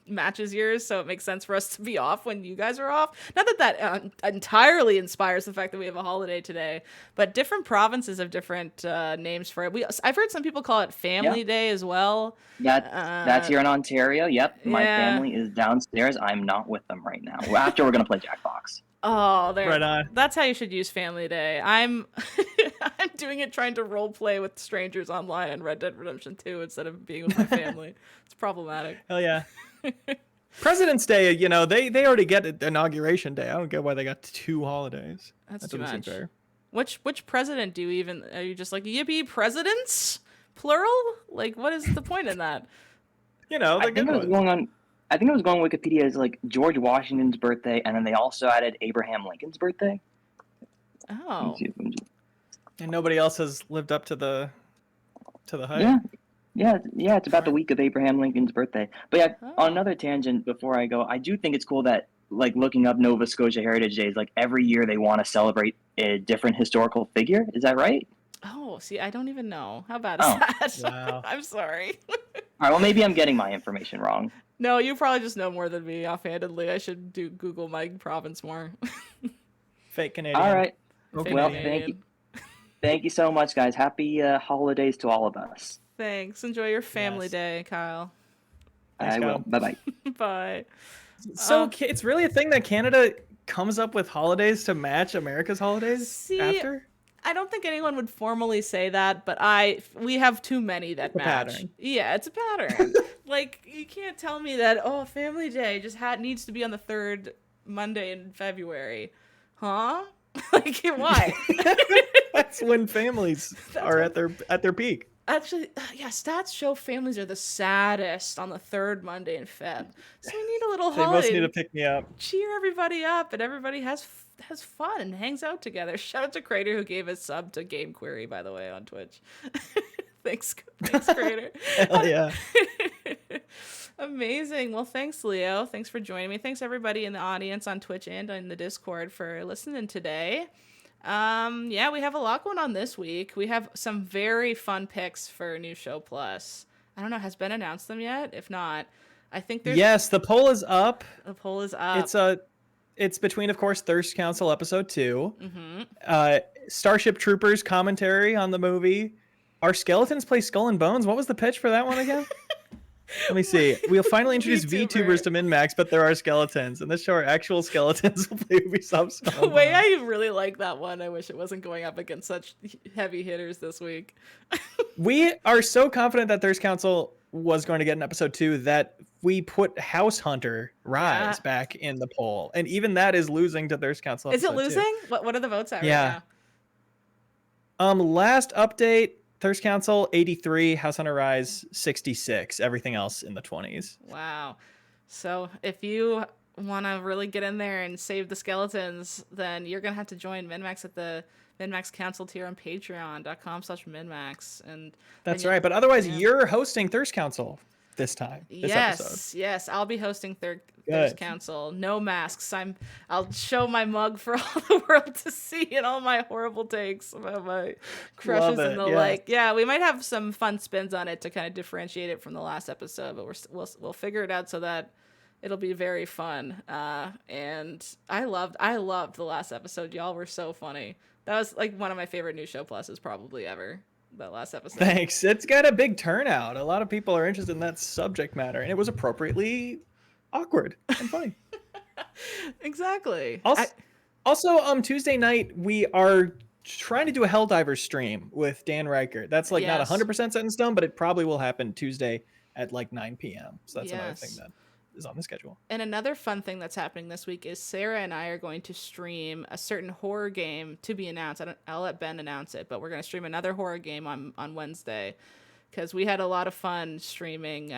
A: matches yours, so it makes sense for us to be off when you guys are off. Not that entirely inspires the fact that we have a holiday today, but different provinces have different names for it. I've heard some people call it Family Day as well.
D: That's here in Ontario. Yep, my family is downstairs. I'm not with them right now. After we're gonna play Jackbox.
A: Oh, there.
B: Right on.
A: That's how you should use Family Day. I'm I'm doing it trying to role play with strangers online in Red Dead Redemption 2 instead of being with my family. It's problematic.
B: hell yeah. President's Day, they already get Inauguration Day. I don't get why they got 2 holidays.
A: That's
B: That
A: too
B: doesn't
A: much.
B: seem fair.
A: Which president do you even? Are you just like yippee presidents plural? Like, what is the point in that?
D: I think it was going on Wikipedia as like George Washington's birthday, and then they also added Abraham Lincoln's birthday.
A: Oh,
B: And nobody else has lived up to the hype.
D: Yeah. It's about the week of Abraham Lincoln's birthday. But yeah, on another tangent before I go, I do think it's cool that like looking up Nova Scotia Heritage Days, like every year they want to celebrate a different historical figure. Is that right?
A: Oh, see, I don't even know. How bad is that?
B: Wow.
A: I'm sorry.
D: All right, well maybe I'm getting my information wrong.
A: No, you probably just know more than me offhandedly. I should Google my province more.
B: Fake Canadian.
D: All right.
A: Fake
D: Well,
A: Canadian.
D: Thank you so much, guys. Happy holidays to all of us.
A: Thanks. Enjoy your family
B: Yes.
A: day, Kyle.
B: Thanks,
D: I will.
B: Kyle.
D: Bye-bye.
A: Bye.
B: So it's really a thing that Canada comes up with holidays to match America's holidays
A: See,
B: after?
A: I don't think anyone would formally say that, but we have too many that
B: It's a
A: match.
B: pattern.
A: Yeah, it's a pattern. Like, you can't tell me that, Family Day just needs to be on the third Monday in February. Huh? Like, why?
B: That's when families are at their peak.
A: Actually, yeah, stats show families are the saddest on the third Monday in Feb. So we need a little
B: They
A: holiday
B: most need
A: to
B: to pick me up.
A: cheer everybody up, and everybody has fun and hangs out together. Shout out to Crater who gave a sub to Game Query, by the way, on Twitch. Thanks, Crater.
B: Hell yeah.
A: Amazing. Well, thanks, Leo. Thanks for joining me. Thanks everybody in the audience on Twitch and in the Discord for listening today. Yeah, we have a lot going on this week. We have some very fun picks for New Show Plus. I don't know, has Ben announced them yet? If not, I think there's
B: Yes, the poll is up.
A: the poll is up.
B: It's between, of course, Thirst Council episode 2.
A: Mm-hmm.
B: Starship Troopers commentary on the movie. Our skeletons play Skull and Bones. What was the pitch for that one again? Let me see. We'll finally introduce VTubers to MinMax, but there are skeletons. And this show our actual skeletons will play Ubisoft Skull
A: The
B: and
A: way
B: Bones.
A: I really like that one, I wish it wasn't going up against such heavy hitters this week.
B: We are so confident that Thirst Council was going to get an episode 2 that we put House Hunter Rise back in the poll. And even that is losing to Thirst Council.
A: Is it
B: episode 2.
A: losing? What are the votes at right now?
B: Last update, Thirst Council 83, House Hunter Rise 66, everything else in the 20s.
A: Wow. So if you want to really get in there and save the skeletons, then you're going to have to join MinMax at the MinMax Council tier on patreon.com/MinMax. And
B: that's right. But otherwise, you're hosting Thirst Council this time. This episode.
A: Yes, I'll be hosting Thirst Council. No masks. I'll show my mug for all the world to see and all my horrible takes about my crushes and the like. Yeah, we might have some fun spins on it to kind of differentiate it from the last episode, but we'll figure it out so that it'll be very fun. And I loved the last episode. Y'all were so funny. That was like one of my favorite New Show Pluses probably ever. That last episode.
B: Thanks. It's got a big turnout. A lot of people are interested in that subject matter, and it was appropriately awkward and funny.
A: Exactly.
B: Also, Tuesday night we are trying to do a Helldivers stream with Dan Reichert. That's like not 100% set in stone, but it probably will happen Tuesday at like 9 p.m. So that's another thing that is on the schedule.
A: And another fun thing that's happening this week is Sarah and I are going to stream a certain horror game to be announced. I'll let Ben announce it, but we're going to stream another horror game on Wednesday because we had a lot of fun streaming